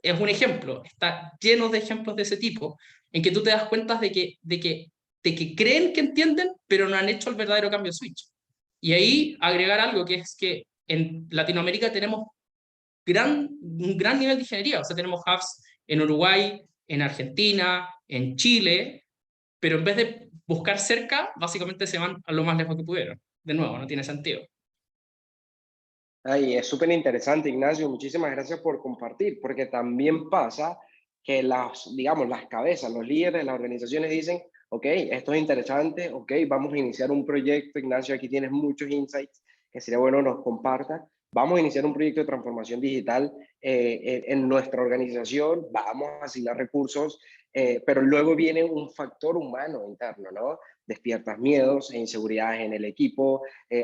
es un ejemplo, está lleno de ejemplos de ese tipo, en que tú te das cuenta de que creen que entienden, pero no han hecho el verdadero cambio de switch. Y ahí agregar algo que es que en Latinoamérica tenemos un gran nivel de ingeniería, o sea, tenemos hubs en Uruguay, en Argentina, en Chile, pero en vez de buscar cerca, básicamente se van a lo más lejos que pudieron. De nuevo, no tiene sentido. Ay, es súper interesante, Ignacio. Muchísimas gracias por compartir, porque también pasa que digamos, las cabezas, los líderes de las organizaciones dicen, ok, esto es interesante, ok, vamos a iniciar un proyecto. Ignacio, aquí tienes muchos insights que sería bueno nos comparta. Vamos a iniciar un proyecto de transformación digital en nuestra organización, vamos a asignar recursos, pero luego viene un factor humano interno, ¿no? Despiertas miedos e inseguridades en el equipo,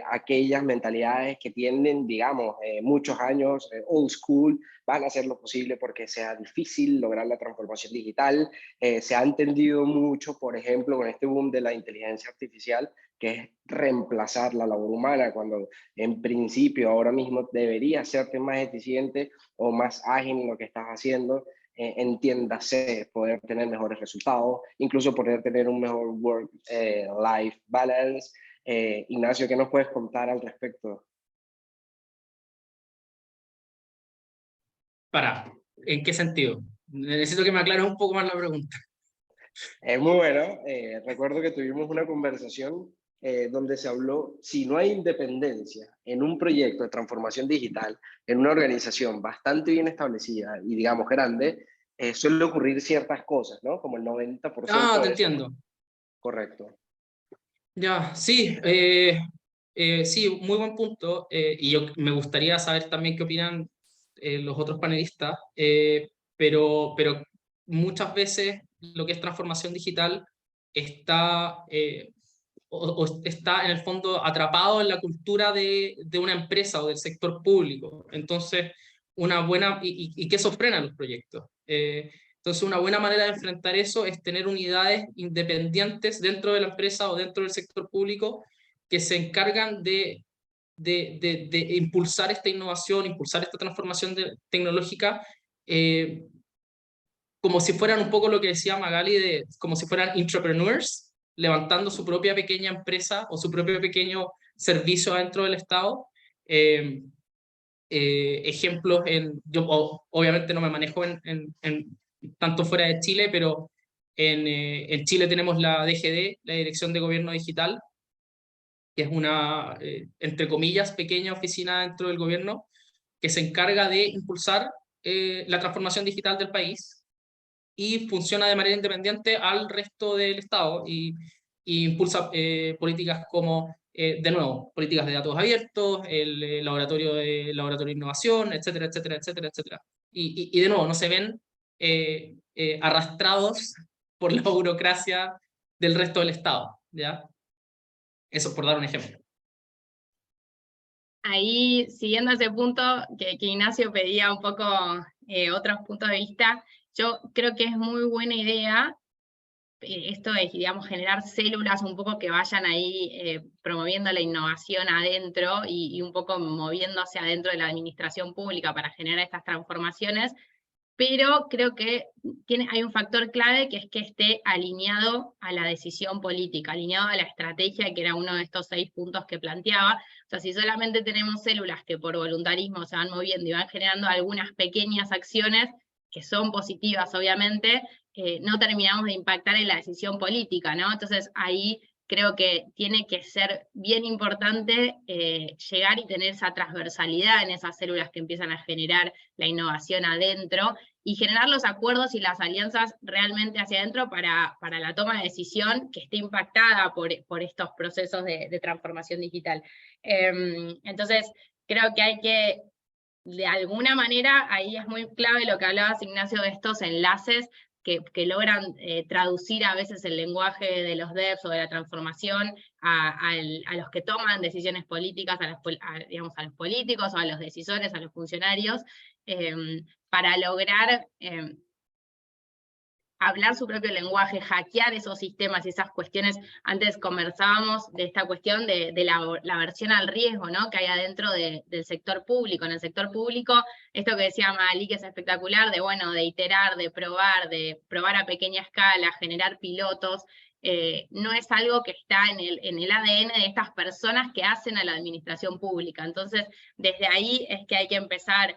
aquellas mentalidades que tienen, digamos, muchos años, old school, van a hacer lo posible porque sea difícil lograr la transformación digital. Se ha entendido mucho, por ejemplo, con este boom de la inteligencia artificial, que es reemplazar la labor humana, cuando en principio ahora mismo debería hacerte más eficiente o más ágil en lo que estás haciendo. Entiéndase, poder tener mejores resultados, incluso poder tener un mejor work-life balance. Ignacio, ¿qué nos puedes contar al respecto? ¿En qué sentido? Necesito que me aclares un poco más la pregunta. Es muy bueno. Recuerdo que tuvimos una conversación donde se habló, si no hay independencia en un proyecto de transformación digital, en una organización bastante bien establecida y, digamos, grande, suele ocurrir ciertas cosas, ¿no? Como el 90% Ah, te de eso. entiendo. Correcto. Ya, sí, sí, muy buen punto. Y yo me gustaría saber también qué opinan los otros panelistas, pero muchas veces lo que es transformación digital está, o está en el fondo atrapado en la cultura de una empresa o del sector público. Entonces, y que eso frena los proyectos. Entonces, una buena manera de enfrentar eso es tener unidades independientes dentro de la empresa o dentro del sector público que se encargan de impulsar esta innovación, impulsar esta transformación tecnológica, como si fueran un poco lo que decía Magali, como si fueran entrepreneurs, levantando su propia pequeña empresa o su propio pequeño servicio dentro del Estado. Eh, Ejemplos obviamente no me manejo tanto fuera de Chile, pero en Chile tenemos la DGD, la Dirección de Gobierno Digital, que es una, entre comillas, pequeña oficina dentro del gobierno que se encarga de impulsar la transformación digital del país y funciona de manera independiente al resto del Estado y impulsa políticas como, de nuevo, políticas de datos abiertos, el laboratorio de innovación, etcétera, etcétera, etcétera, etcétera. Y de nuevo, no se ven arrastrados por la burocracia del resto del Estado, ¿ya? Eso por dar un ejemplo. Ahí, siguiendo ese punto que Ignacio pedía un poco otros puntos de vista, yo creo que es muy buena idea esto de, digamos, generar células un poco que vayan ahí promoviendo la innovación adentro y un poco moviéndose adentro de la administración pública para generar estas transformaciones, pero creo que hay un factor clave que es que esté alineado a la decisión política, alineado a la estrategia, que era uno de estos 6 puntos que planteaba. O sea, si solamente tenemos células que por voluntarismo se van moviendo y van generando algunas pequeñas acciones, que son positivas obviamente, no terminamos de impactar en la decisión política, ¿no? Entonces ahí creo que tiene que ser bien importante llegar y tener esa transversalidad en esas células que empiezan a generar la innovación adentro y generar los acuerdos y las alianzas realmente hacia adentro para la toma de decisión que esté impactada por estos procesos de transformación digital. Entonces, creo que hay que, de alguna manera, ahí es muy clave lo que hablabas, Ignacio, de estos enlaces que logran traducir a veces el lenguaje de los devs o de la transformación a los que toman decisiones políticas, digamos, a los políticos o a los decisores, a los funcionarios, para lograr hablar su propio lenguaje, hackear esos sistemas y esas cuestiones. Antes conversábamos de esta cuestión de la aversión al riesgo, ¿no?, que hay adentro del sector público. En el sector público, esto que decía Magali, que es espectacular, de iterar, de probar a pequeña escala, generar pilotos, no es algo que está en el ADN de estas personas que hacen a la administración pública. Entonces, desde ahí es que hay que empezar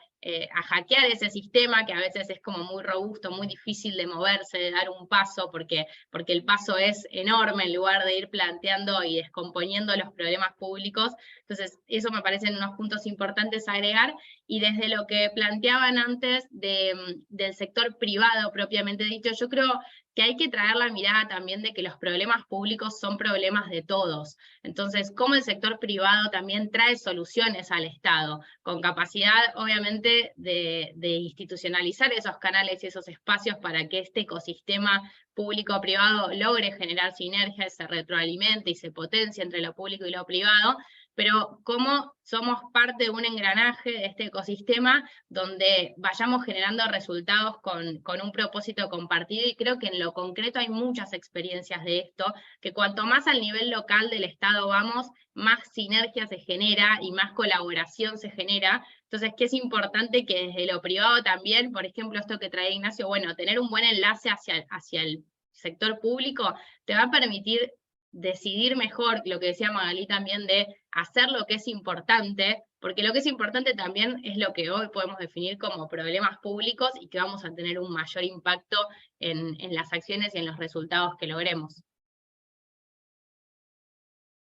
a hackear ese sistema, que a veces es como muy robusto, muy difícil de moverse, de dar un paso, porque el paso es enorme en lugar de ir planteando y descomponiendo los problemas públicos. Entonces, eso me parecen unos puntos importantes a agregar. Y desde lo que planteaban antes del sector privado propiamente dicho, yo creo que hay que traer la mirada también de que los problemas públicos son problemas de todos. Entonces, cómo el sector privado también trae soluciones al Estado, con capacidad, obviamente, de institucionalizar esos canales y esos espacios para que este ecosistema público-privado logre generar sinergias, se retroalimente y se potencie entre lo público y lo privado, pero cómo somos parte de un engranaje de este ecosistema donde vayamos generando resultados con un propósito compartido, y creo que en lo concreto hay muchas experiencias de esto, que cuanto más al nivel local del Estado vamos, más sinergia se genera y más colaboración se genera. Entonces, que es importante que desde lo privado también, por ejemplo, esto que trae Ignacio, bueno, tener un buen enlace hacia el sector público te va a permitir decidir mejor, lo que decía Magalí también, de hacer lo que es importante, porque lo que es importante también es lo que hoy podemos definir como problemas públicos y que vamos a tener un mayor impacto en las acciones y en los resultados que logremos.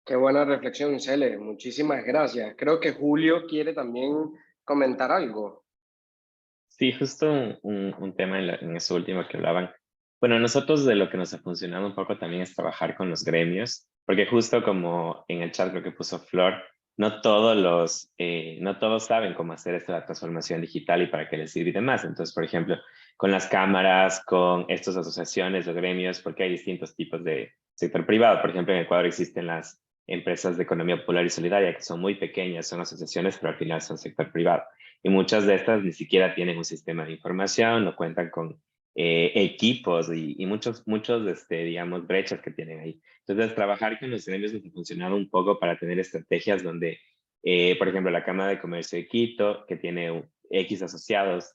Qué buena reflexión, Cele. Muchísimas gracias. Creo que Julio quiere también comentar algo. Sí, justo un tema en eso último que hablaban. Bueno, nosotros de lo que nos ha funcionado un poco también es trabajar con los gremios, porque justo como en el chat creo que puso Flor, no todos saben cómo hacer esta transformación digital y para qué les sirve y demás. Entonces, por ejemplo, con las cámaras, con estas asociaciones o gremios, porque hay distintos tipos de sector privado. Por ejemplo, en Ecuador existen las empresas de economía popular y solidaria, que son muy pequeñas, son asociaciones, pero al final son sector privado. Y muchas de estas ni siquiera tienen un sistema de información, no cuentan con equipos y muchos digamos, brechas que tienen ahí. Entonces, trabajar con los gremios nos ha funcionado un poco para tener estrategias donde, por ejemplo, la Cámara de Comercio de Quito, que tiene X asociados,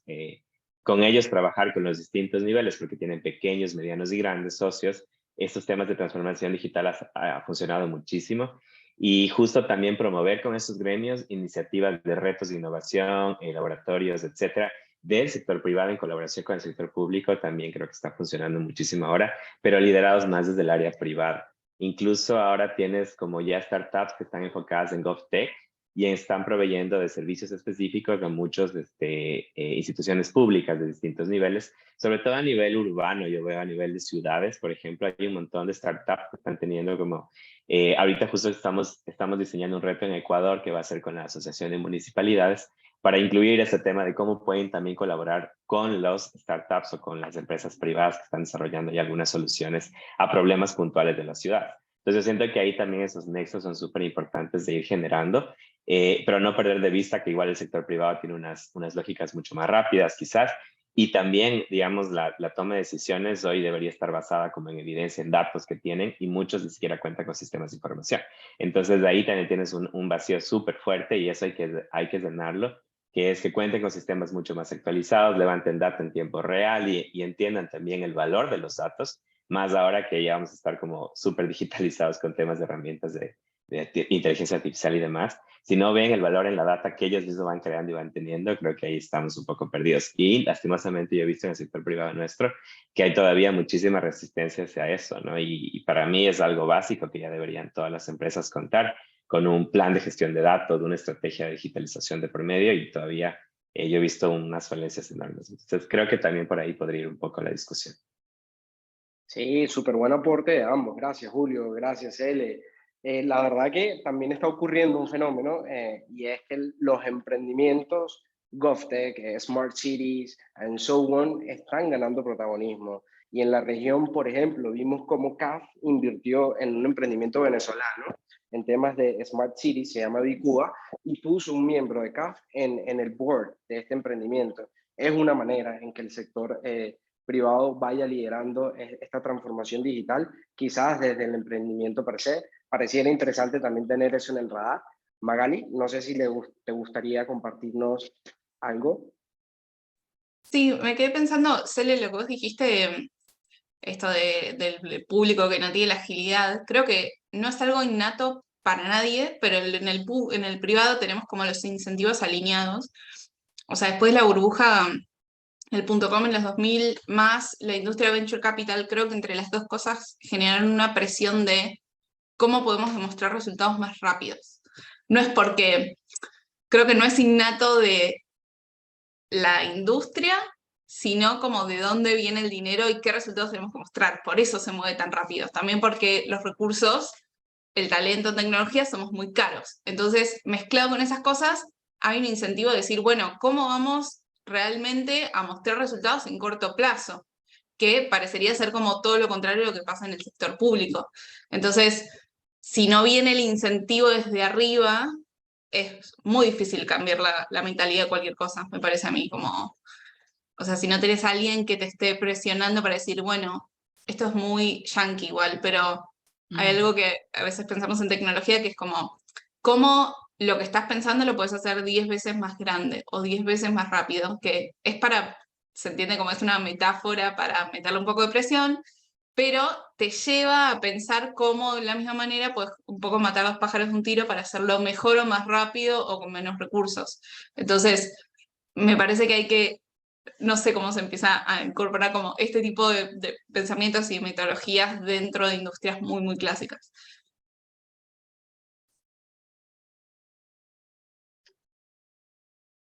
con ellos trabajar con los distintos niveles, porque tienen pequeños, medianos y grandes socios. Estos temas de transformación digital ha funcionado muchísimo. Y justo también promover con esos gremios iniciativas de retos de innovación, laboratorios, etcétera, del sector privado en colaboración con el sector público, también creo que está funcionando muchísimo ahora, pero liderados más desde el área privada. Incluso ahora tienes como ya startups que están enfocadas en GovTech y están proveyendo de servicios específicos a muchas instituciones públicas de distintos niveles, sobre todo a nivel urbano. Yo veo a nivel de ciudades, por ejemplo, hay un montón de startups que están teniendo como, ahorita justo estamos diseñando un reto en Ecuador que va a ser con la Asociación de Municipalidades, para incluir ese tema de cómo pueden también colaborar con los startups o con las empresas privadas que están desarrollando ya algunas soluciones a problemas puntuales de la ciudad. Entonces, yo siento que ahí también esos nexos son súper importantes de ir generando, pero no perder de vista que igual el sector privado tiene unas lógicas mucho más rápidas quizás, y también, digamos, la toma de decisiones hoy debería estar basada como en evidencia, en datos que tienen, y muchos ni siquiera cuentan con sistemas de información. Entonces, de ahí también tienes un vacío súper fuerte y eso hay que llenarlo, que es que cuenten con sistemas mucho más actualizados, levanten data en tiempo real y entiendan también el valor de los datos, más ahora que ya vamos a estar como súper digitalizados con temas de herramientas de inteligencia artificial y demás. Si no ven el valor en la data que ellos mismos van creando y van teniendo, creo que ahí estamos un poco perdidos. Y lastimosamente yo he visto en el sector privado nuestro que hay todavía muchísima resistencia hacia eso, ¿no? Y para mí es algo básico que ya deberían todas las empresas contar con un plan de gestión de datos, una estrategia de digitalización de por medio, y todavía yo he visto unas falencias enormes. Entonces creo que también por ahí podría ir un poco la discusión. Sí, súper buen aporte de ambos. Gracias, Julio. Gracias, Ele. La verdad que también está ocurriendo un fenómeno y es que los emprendimientos GovTech, Smart Cities, and so on, están ganando protagonismo. Y en la región, por ejemplo, vimos cómo CAF invirtió en un emprendimiento venezolano en temas de Smart Cities, se llama Bicuba, y puso un miembro de CAF en el board de este emprendimiento. Es una manera en que el sector privado vaya liderando esta transformación digital, quizás desde el emprendimiento per se. Pareciera interesante también tener eso en el radar. Magali, no sé si te gustaría compartirnos algo. Sí, me quedé pensando, Cele, lo que vos dijiste esto del público que no tiene la agilidad. Creo que no es algo innato para nadie, pero en el privado tenemos como los incentivos alineados. O sea, después de la burbuja, el .com en los 2000, más la industria venture capital, creo que entre las dos cosas generaron una presión de cómo podemos demostrar resultados más rápidos. No es porque, creo que no es innato de la industria, sino como de dónde viene el dinero y qué resultados tenemos que mostrar. Por eso se mueve tan rápido. También porque los recursos, el talento en tecnología somos muy caros. Entonces, mezclado con esas cosas, hay un incentivo de decir, bueno, ¿cómo vamos realmente a mostrar resultados en corto plazo? Que parecería ser como todo lo contrario de lo que pasa en el sector público. Entonces, si no viene el incentivo desde arriba, es muy difícil cambiar la mentalidad de cualquier cosa, me parece a mí, como, o sea, si no tenés a alguien que te esté presionando para decir, bueno, esto es muy yankee igual, pero hay algo que a veces pensamos en tecnología que es como, ¿cómo lo que estás pensando lo puedes hacer 10 veces más grande o 10 veces más rápido? Que es para, se entiende como es una metáfora para meterle un poco de presión, pero te lleva a pensar cómo de la misma manera puedes un poco matar dos pájaros de un tiro para hacerlo mejor o más rápido o con menos recursos. Entonces, me parece que hay que, no sé cómo se empieza a incorporar como este tipo de pensamientos y metodologías dentro de industrias muy, muy clásicas.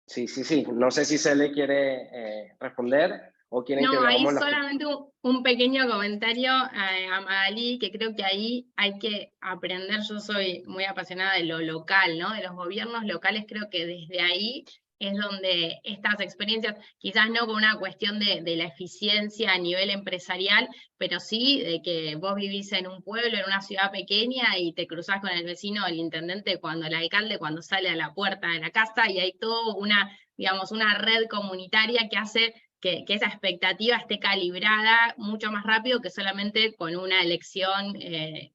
Sí, sí, sí. No sé si Cele quiere responder o quieren que No, le ahí hagamos solamente un pequeño comentario a Magalí, que creo que ahí hay que aprender. Yo soy muy apasionada de lo local, ¿no? De los gobiernos locales. Creo que desde ahí es donde estas experiencias, quizás no con una cuestión de la eficiencia a nivel empresarial, pero sí de que vos vivís en un pueblo, en una ciudad pequeña y te cruzás con el vecino, el intendente, cuando el alcalde, cuando sale a la puerta de la casa, y hay toda una, digamos, una red comunitaria que hace que esa expectativa esté calibrada mucho más rápido que solamente con una elección,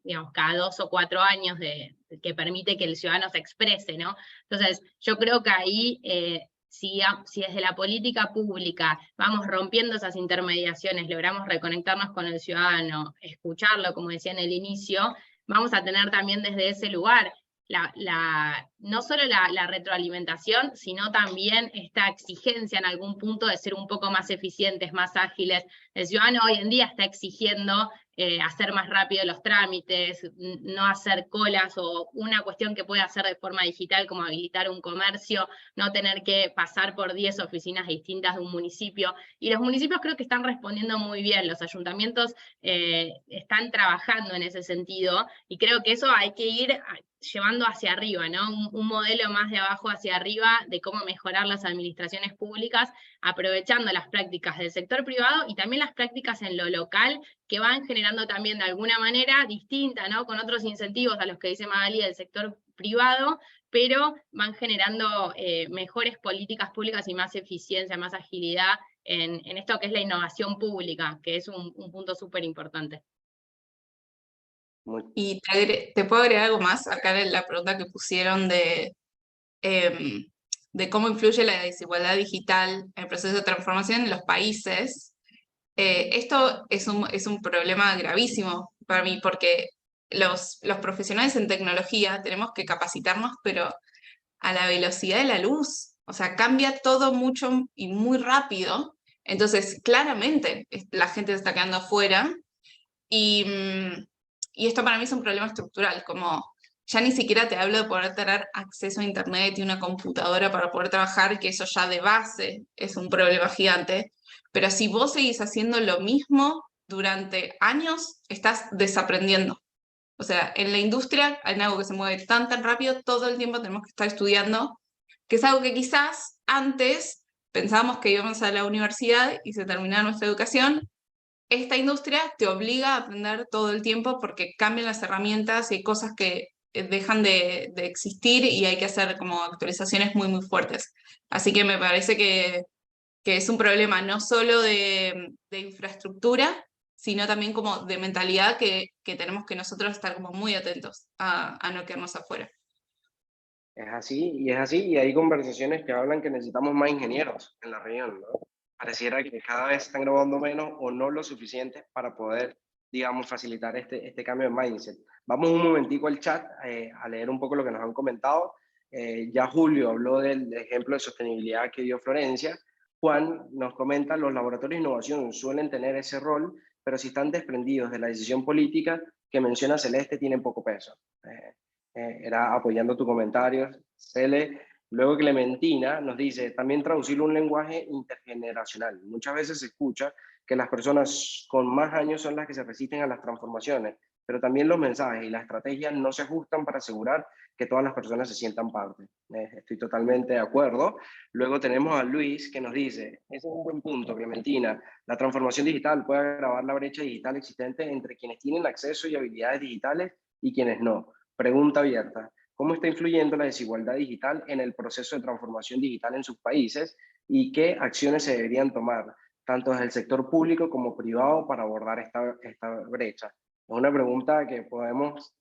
digamos, cada 2 o 4 años que permite que el ciudadano se exprese, ¿no? Entonces, yo creo que ahí, si desde la política pública vamos rompiendo esas intermediaciones, logramos reconectarnos con el ciudadano, escucharlo, como decía en el inicio, vamos a tener también desde ese lugar no solo la retroalimentación, sino también esta exigencia en algún punto de ser un poco más eficientes, más ágiles. El ciudadano hoy en día está exigiendo hacer más rápido los trámites, no hacer colas, o una cuestión que puede hacer de forma digital como habilitar un comercio, no tener que pasar por 10 oficinas distintas de un municipio. Y los municipios creo que están respondiendo muy bien, los ayuntamientos están trabajando en ese sentido, y creo que eso hay que ir llevando hacia arriba, ¿no? Un modelo más de abajo hacia arriba de cómo mejorar las administraciones públicas, aprovechando las prácticas del sector privado y también las prácticas en lo local, que van generando también de alguna manera distinta, ¿no? Con otros incentivos a los que dice Magali del sector privado, pero van generando mejores políticas públicas y más eficiencia, más agilidad en esto que es la innovación pública, que es un punto súper importante. Y te puedo agregar algo más acá en la pregunta que pusieron de cómo influye la desigualdad digital en el proceso de transformación en los países. Esto es un problema gravísimo para mí, porque los profesionales en tecnología tenemos que capacitarnos, pero a la velocidad de la luz. O sea, cambia todo mucho y muy rápido. Entonces, claramente, la gente se está quedando afuera. Y esto para mí es un problema estructural, como ya ni siquiera te hablo de poder tener acceso a internet y una computadora para poder trabajar, que eso ya de base es un problema gigante, pero si vos seguís haciendo lo mismo durante años, estás desaprendiendo. O sea, en la industria hay algo que se mueve tan rápido, todo el tiempo tenemos que estar estudiando, que es algo que quizás antes pensábamos que íbamos a la universidad y se terminaba nuestra educación. Esta industria te obliga a aprender todo el tiempo porque cambian las herramientas y hay cosas que dejan de existir y hay que hacer como actualizaciones muy, muy fuertes. Así que me parece que es un problema no solo de infraestructura, sino también como de mentalidad que tenemos que nosotros estar como muy atentos a no quedarnos afuera. Es así, y hay conversaciones que hablan que necesitamos más ingenieros en la región, ¿no? pareciera que cada vez están grabando menos o no lo suficiente para poder, digamos, facilitar este cambio de mindset. Vamos un momentico al chat a leer un poco lo que nos han comentado. Ya Julio habló del ejemplo de sostenibilidad que dio Florencia. Juan nos comenta, los laboratorios de innovación suelen tener ese rol, pero si están desprendidos de la decisión política que menciona Celeste, tienen poco peso. Era apoyando tu comentario, Cele. Luego Clementina nos dice, también traducirlo a un lenguaje intergeneracional. Muchas veces se escucha que las personas con más años son las que se resisten a las transformaciones, pero también los mensajes y las estrategias no se ajustan para asegurar que todas las personas se sientan parte. Estoy totalmente de acuerdo. Luego tenemos a Luis que nos dice, ese es un buen punto, Clementina, la transformación digital puede agravar la brecha digital existente entre quienes tienen acceso y habilidades digitales y quienes no. Pregunta abierta. ¿Cómo está influyendo la desigualdad digital en el proceso de transformación digital en sus países y qué acciones se deberían tomar, tanto desde el sector público como privado, para abordar esta brecha? Es una pregunta que podemos,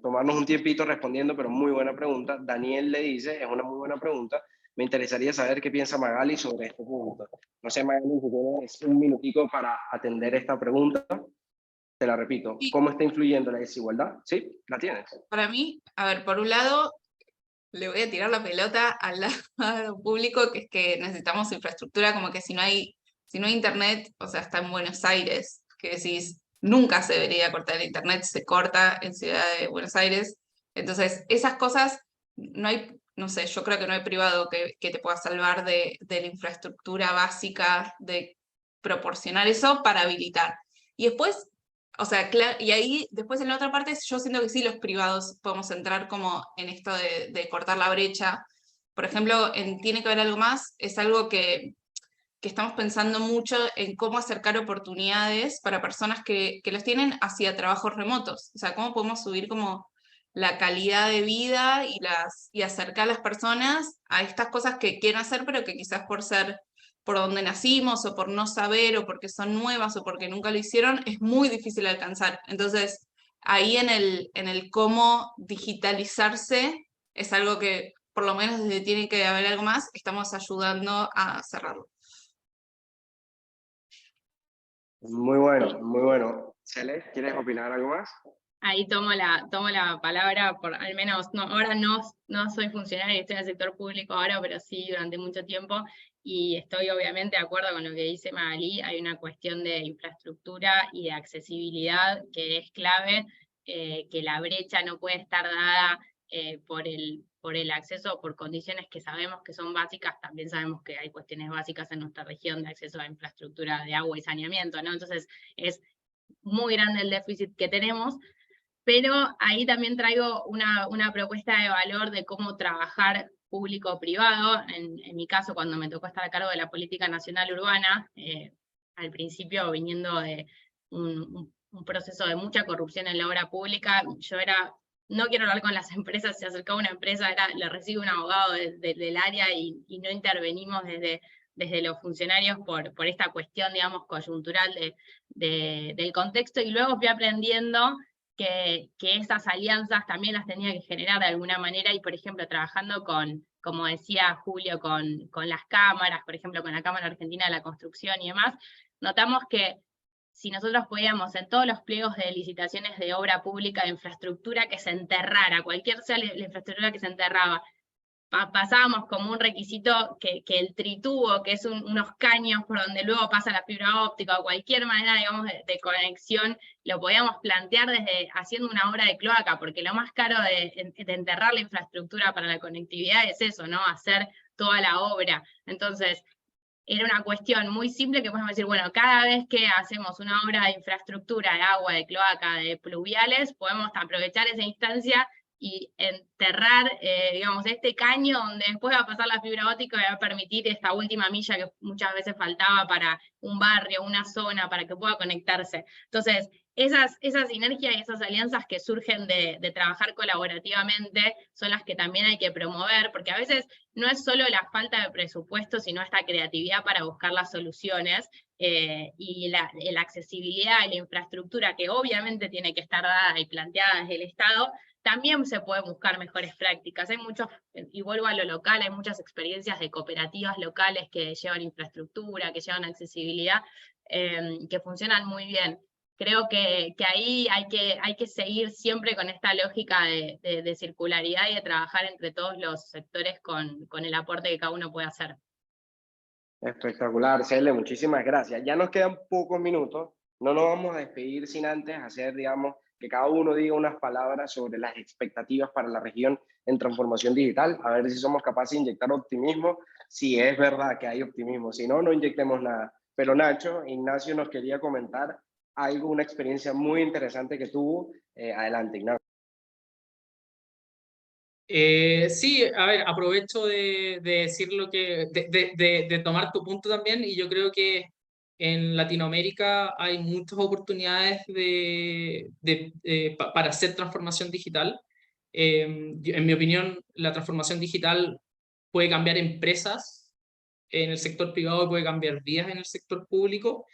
tomarnos un tiempito respondiendo, pero muy buena pregunta. Daniel le dice, es una muy buena pregunta. Me interesaría saber qué piensa Magali sobre este punto. No sé, Magali, si tienes un minutico para atender esta pregunta. Te la repito, Sí. ¿Cómo está influyendo la desigualdad? ¿Sí? ¿La tienes? Para mí, a ver, por un lado, le voy a tirar la pelota al lado público, que es que necesitamos infraestructura, como que si no hay internet, o sea, está en Buenos Aires, que decís, nunca se debería cortar el internet, se corta en Ciudad de Buenos Aires. Entonces, esas cosas, no hay, no sé, yo creo que no hay privado que te pueda salvar de la infraestructura básica, de proporcionar eso para habilitar. Y después, o sea, y ahí después en la otra parte yo siento que sí los privados podemos entrar como en esto de cortar la brecha. Por ejemplo, Tiene que haber algo más, es algo que estamos pensando mucho en cómo acercar oportunidades para personas que los tienen hacia trabajos remotos. O sea, cómo podemos subir como la calidad de vida y acercar a las personas a estas cosas que quieren hacer, pero que quizás por donde nacimos, o por no saber, o porque son nuevas, o porque nunca lo hicieron, es muy difícil alcanzar. Entonces, ahí en el cómo digitalizarse es algo que, por lo menos desde Tiene que haber algo más, estamos ayudando a cerrarlo. Muy bueno, muy bueno. Cele, ¿quieres opinar algo más? Ahí tomo la palabra, al menos ahora no soy funcionaria, estoy en el sector público ahora, pero sí durante mucho tiempo, y estoy obviamente de acuerdo con lo que dice Magalí. Hay una cuestión de infraestructura y de accesibilidad que es clave, que la brecha no puede estar dada por el acceso o por condiciones que sabemos que son básicas. También sabemos que hay cuestiones básicas en nuestra región de acceso a infraestructura de agua y saneamiento, ¿no? Entonces es muy grande el déficit que tenemos. Pero ahí también traigo una propuesta de valor de cómo trabajar público-privado. En mi caso, cuando me tocó estar a cargo de la política nacional urbana, al principio viniendo de un proceso de mucha corrupción en la obra pública, no quiero hablar con las empresas, se acercaba una empresa, le recibe un abogado del área y no intervenimos desde los funcionarios por esta cuestión, digamos, coyuntural del contexto, y luego fui aprendiendo que esas alianzas también las tenía que generar de alguna manera, y por ejemplo trabajando como decía Julio, con las cámaras, por ejemplo con la Cámara Argentina de la Construcción y demás, notamos que si nosotros podíamos en todos los pliegos de licitaciones de obra pública, de infraestructura que se enterrara, cualquier sea la infraestructura que se enterraba, pasábamos como un requisito que el tritubo, que es unos caños por donde luego pasa la fibra óptica, o cualquier manera, digamos, de conexión, lo podíamos plantear desde haciendo una obra de cloaca, porque lo más caro de enterrar la infraestructura para la conectividad es eso, ¿no? Hacer toda la obra. Entonces, era una cuestión muy simple que podemos decir, bueno, cada vez que hacemos una obra de infraestructura, de agua, de cloaca, de pluviales, podemos aprovechar esa instancia y enterrar, digamos, este caño donde después va a pasar la fibra óptica y va a permitir esta última milla que muchas veces faltaba para un barrio, una zona, para que pueda conectarse. Entonces, esas sinergias y esas alianzas que surgen de trabajar colaborativamente son las que también hay que promover, porque a veces no es solo la falta de presupuesto, sino esta creatividad para buscar las soluciones, y la accesibilidad y la infraestructura, que obviamente tiene que estar dada y planteada desde el Estado, también se pueden buscar mejores prácticas. Hay muchos, y vuelvo a lo local, hay muchas experiencias de cooperativas locales que llevan infraestructura, que llevan accesibilidad, que funcionan muy bien. Creo que ahí hay que seguir siempre con esta lógica de circularidad y de trabajar entre todos los sectores con el aporte que cada uno puede hacer. Espectacular, Cele, muchísimas gracias. Ya nos quedan pocos minutos, no nos vamos a despedir sin antes hacer, digamos, que cada uno diga unas palabras sobre las expectativas para la región en transformación digital, a ver si somos capaces de inyectar optimismo, si es verdad que hay optimismo, si no, no inyectemos nada. Pero Nacho, Ignacio nos quería comentar algo, una experiencia muy interesante que tuvo. Adelante, Ignacio. Sí, a ver, aprovecho de decir lo que, de tomar tu punto también, y yo creo que en Latinoamérica hay muchas oportunidades para hacer transformación digital. En mi opinión, la transformación digital puede cambiar empresas en el sector privado y puede cambiar vidas en el sector público.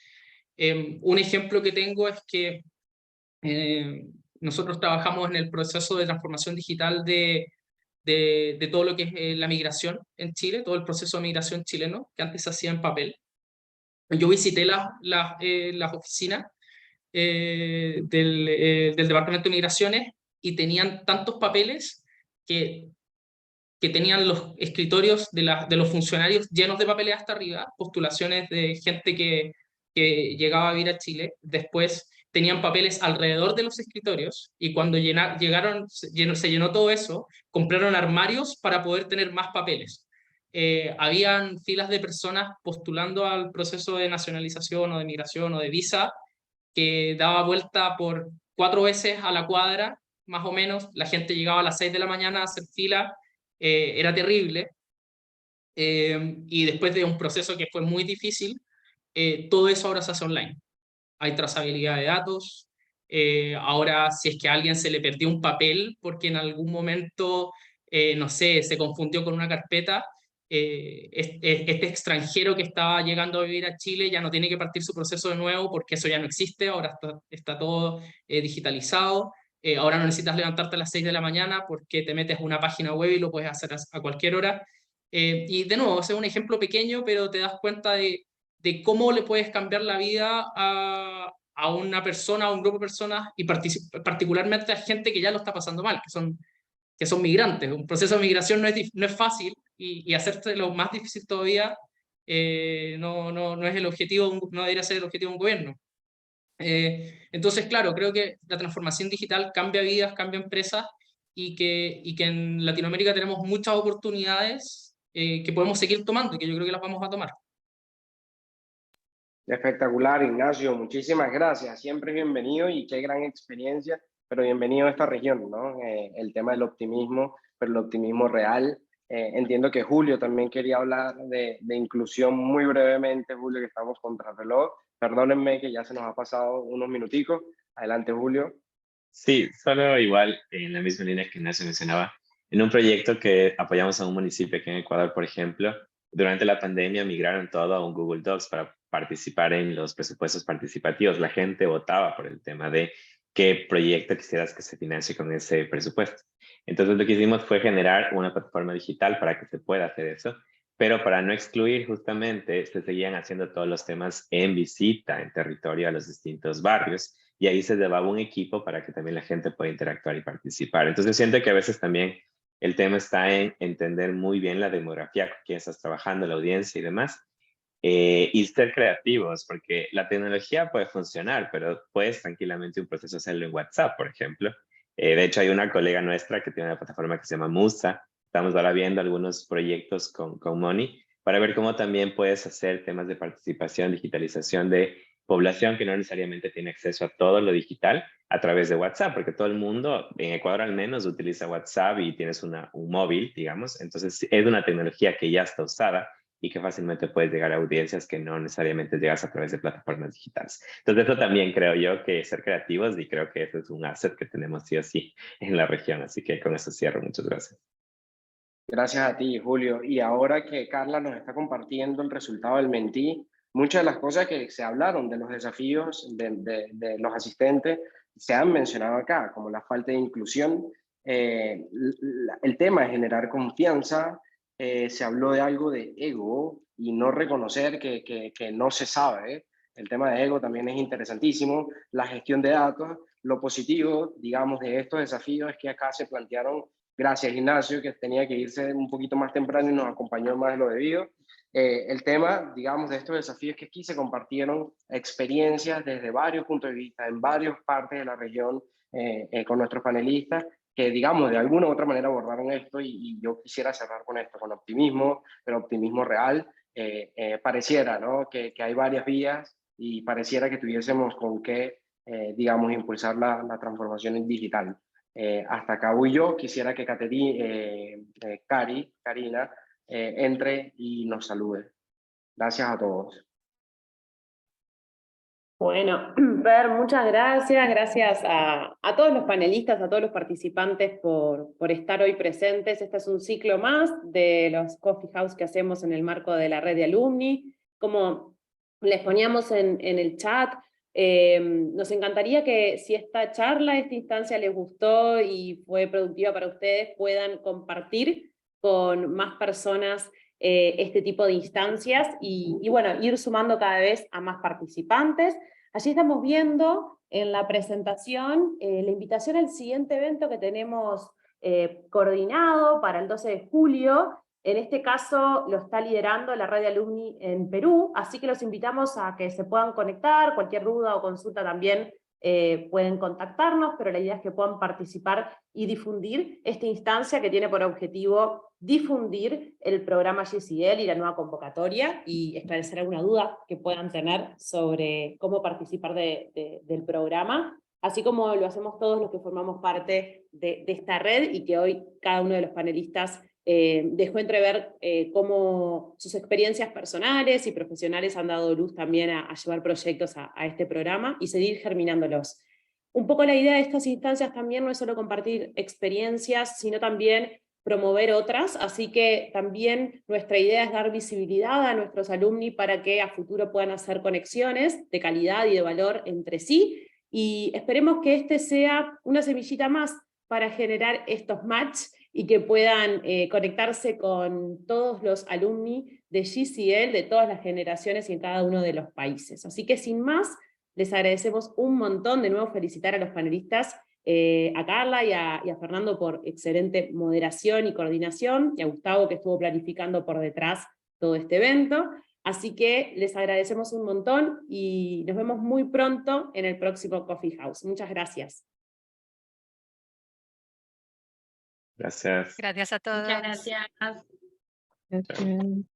Un ejemplo que tengo es que nosotros trabajamos en el proceso de transformación digital de todo lo que es la migración en Chile, todo el proceso de migración chileno, que antes se hacía en papel. Yo visité las oficinas del Departamento de Migraciones y tenían tantos papeles que tenían los escritorios de los funcionarios llenos de papeles hasta arriba, postulaciones de gente que llegaba a vivir a Chile. Después tenían papeles alrededor de los escritorios, y cuando se llenó todo eso, compraron armarios para poder tener más papeles. Habían filas de personas postulando al proceso de nacionalización o de migración o de visa, que daba vuelta por 4 veces a la cuadra, más o menos. La gente llegaba a las 6 de la mañana a hacer fila, era terrible. Y después de un proceso que fue muy difícil, todo eso ahora se hace online. Hay trazabilidad de datos. Ahora, si es que a alguien se le perdió un papel porque en algún momento, no sé, se confundió con una carpeta, este extranjero que estaba llegando a vivir a Chile ya no tiene que partir su proceso de nuevo, porque eso ya no existe. Ahora está todo digitalizado. Ahora no necesitas levantarte a las 6 de la mañana porque te metes a una página web y lo puedes hacer a cualquier hora. Y de nuevo, ese es un ejemplo pequeño, pero te das cuenta de cómo le puedes cambiar la vida a una persona, a un grupo de personas, y particularmente a gente que ya lo está pasando mal, que son migrantes. Un proceso de migración no es fácil, y hacerte lo más difícil todavía no es el objetivo, no debería ser el objetivo de un gobierno. Entonces, claro, creo que la transformación digital cambia vidas, cambia empresas, y que en Latinoamérica tenemos muchas oportunidades que podemos seguir tomando, y que yo creo que las vamos a tomar. Espectacular, Ignacio, muchísimas gracias. Siempre bienvenido, y qué gran experiencia, pero bienvenido a esta región, ¿no? El tema del optimismo, pero el optimismo real. Entiendo que Julio también quería hablar de inclusión muy brevemente. Julio, que estamos contra el reloj. Perdónenme que ya se nos ha pasado unos minuticos. Adelante, Julio. Sí, solo igual en la misma línea que Ignacio mencionaba, en un proyecto que apoyamos a un municipio aquí en Ecuador, por ejemplo, durante la pandemia migraron todo a un Google Docs para participar en los presupuestos participativos. La gente votaba por el tema de qué proyecto quisieras que se financie con ese presupuesto. Entonces lo que hicimos fue generar una plataforma digital para que se pueda hacer eso, pero para no excluir, justamente se seguían haciendo todos los temas en visita, en territorio a los distintos barrios, y ahí se llevaba un equipo para que también la gente pueda interactuar y participar. Entonces siento que a veces también el tema está en entender muy bien la demografía con quien estás trabajando, la audiencia y demás, y ser creativos, porque la tecnología puede funcionar, pero puedes tranquilamente un proceso hacerlo en WhatsApp, por ejemplo. De hecho, hay una colega nuestra que tiene una plataforma que se llama Musa. Estamos ahora viendo algunos proyectos con Moni para ver cómo también puedes hacer temas de participación, digitalización de población que no necesariamente tiene acceso a todo lo digital a través de WhatsApp, porque todo el mundo, en Ecuador al menos, utiliza WhatsApp y tienes un móvil, digamos. Entonces, es una tecnología que ya está usada y que fácilmente puedes llegar a audiencias que no necesariamente llegas a través de plataformas digitales. Entonces, eso también creo yo, que ser creativos, y creo que eso es un asset que tenemos sí o sí en la región. Así que con eso cierro. Muchas gracias. Gracias a ti, Julio. Y ahora que Carla nos está compartiendo el resultado del Mentí, muchas de las cosas que se hablaron de los desafíos de los asistentes se han mencionado acá, como la falta de inclusión. el tema de generar confianza, se habló de algo de ego y no reconocer que no se sabe. El tema de ego también es interesantísimo, la gestión de datos. Lo positivo, digamos, de estos desafíos es que acá se plantearon, gracias Ignacio, que tenía que irse un poquito más temprano y nos acompañó más de lo debido. El tema, digamos, de estos desafíos es que aquí se compartieron experiencias desde varios puntos de vista, en varias partes de la región, con nuestros panelistas, que, digamos, de alguna u otra manera abordaron esto, y yo quisiera cerrar con esto, con optimismo, pero optimismo real. Pareciera, ¿no?, que hay varias vías y pareciera que tuviésemos con qué, digamos, impulsar la transformación digital. Hasta acá voy yo. Quisiera que Karina, entre y nos salude. Gracias a todos. Bueno, Per, muchas gracias. Gracias a todos los panelistas, a todos los participantes por estar hoy presentes. Este es un ciclo más de los Coffee House que hacemos en el marco de la red de alumni. Como les poníamos en el chat, nos encantaría que si esta charla, esta instancia les gustó y fue productiva para ustedes, puedan compartir con más personas este tipo de instancias y bueno, ir sumando cada vez a más participantes. Allí estamos viendo en la presentación la invitación al siguiente evento que tenemos coordinado para el 12 de julio. En este caso lo está liderando la red de alumni en Perú, así que los invitamos a que se puedan conectar. Cualquier duda o consulta también pueden contactarnos, pero la idea es que puedan participar y difundir esta instancia que tiene por objetivo difundir el programa GCL y la nueva convocatoria, y esclarecer alguna duda que puedan tener sobre cómo participar del programa, así como lo hacemos todos los que formamos parte de esta red, y que hoy cada uno de los panelistas dejó entrever cómo sus experiencias personales y profesionales han dado luz también a llevar proyectos a este programa y seguir germinándolos. Un poco la idea de estas instancias también no es solo compartir experiencias, sino también promover otras, así que también nuestra idea es dar visibilidad a nuestros alumni para que a futuro puedan hacer conexiones de calidad y de valor entre sí, y esperemos que este sea una semillita más para generar estos match y que puedan conectarse con todos los alumni de GCL, de todas las generaciones y en cada uno de los países. Así que sin más, les agradecemos un montón. De nuevo felicitar a los panelistas, a Carla y a Fernando por excelente moderación y coordinación, y a Gustavo, que estuvo planificando por detrás todo este evento. Así que les agradecemos un montón y nos vemos muy pronto en el próximo Coffee House. Muchas gracias. Gracias. Gracias a todos. Muchas gracias. Chao.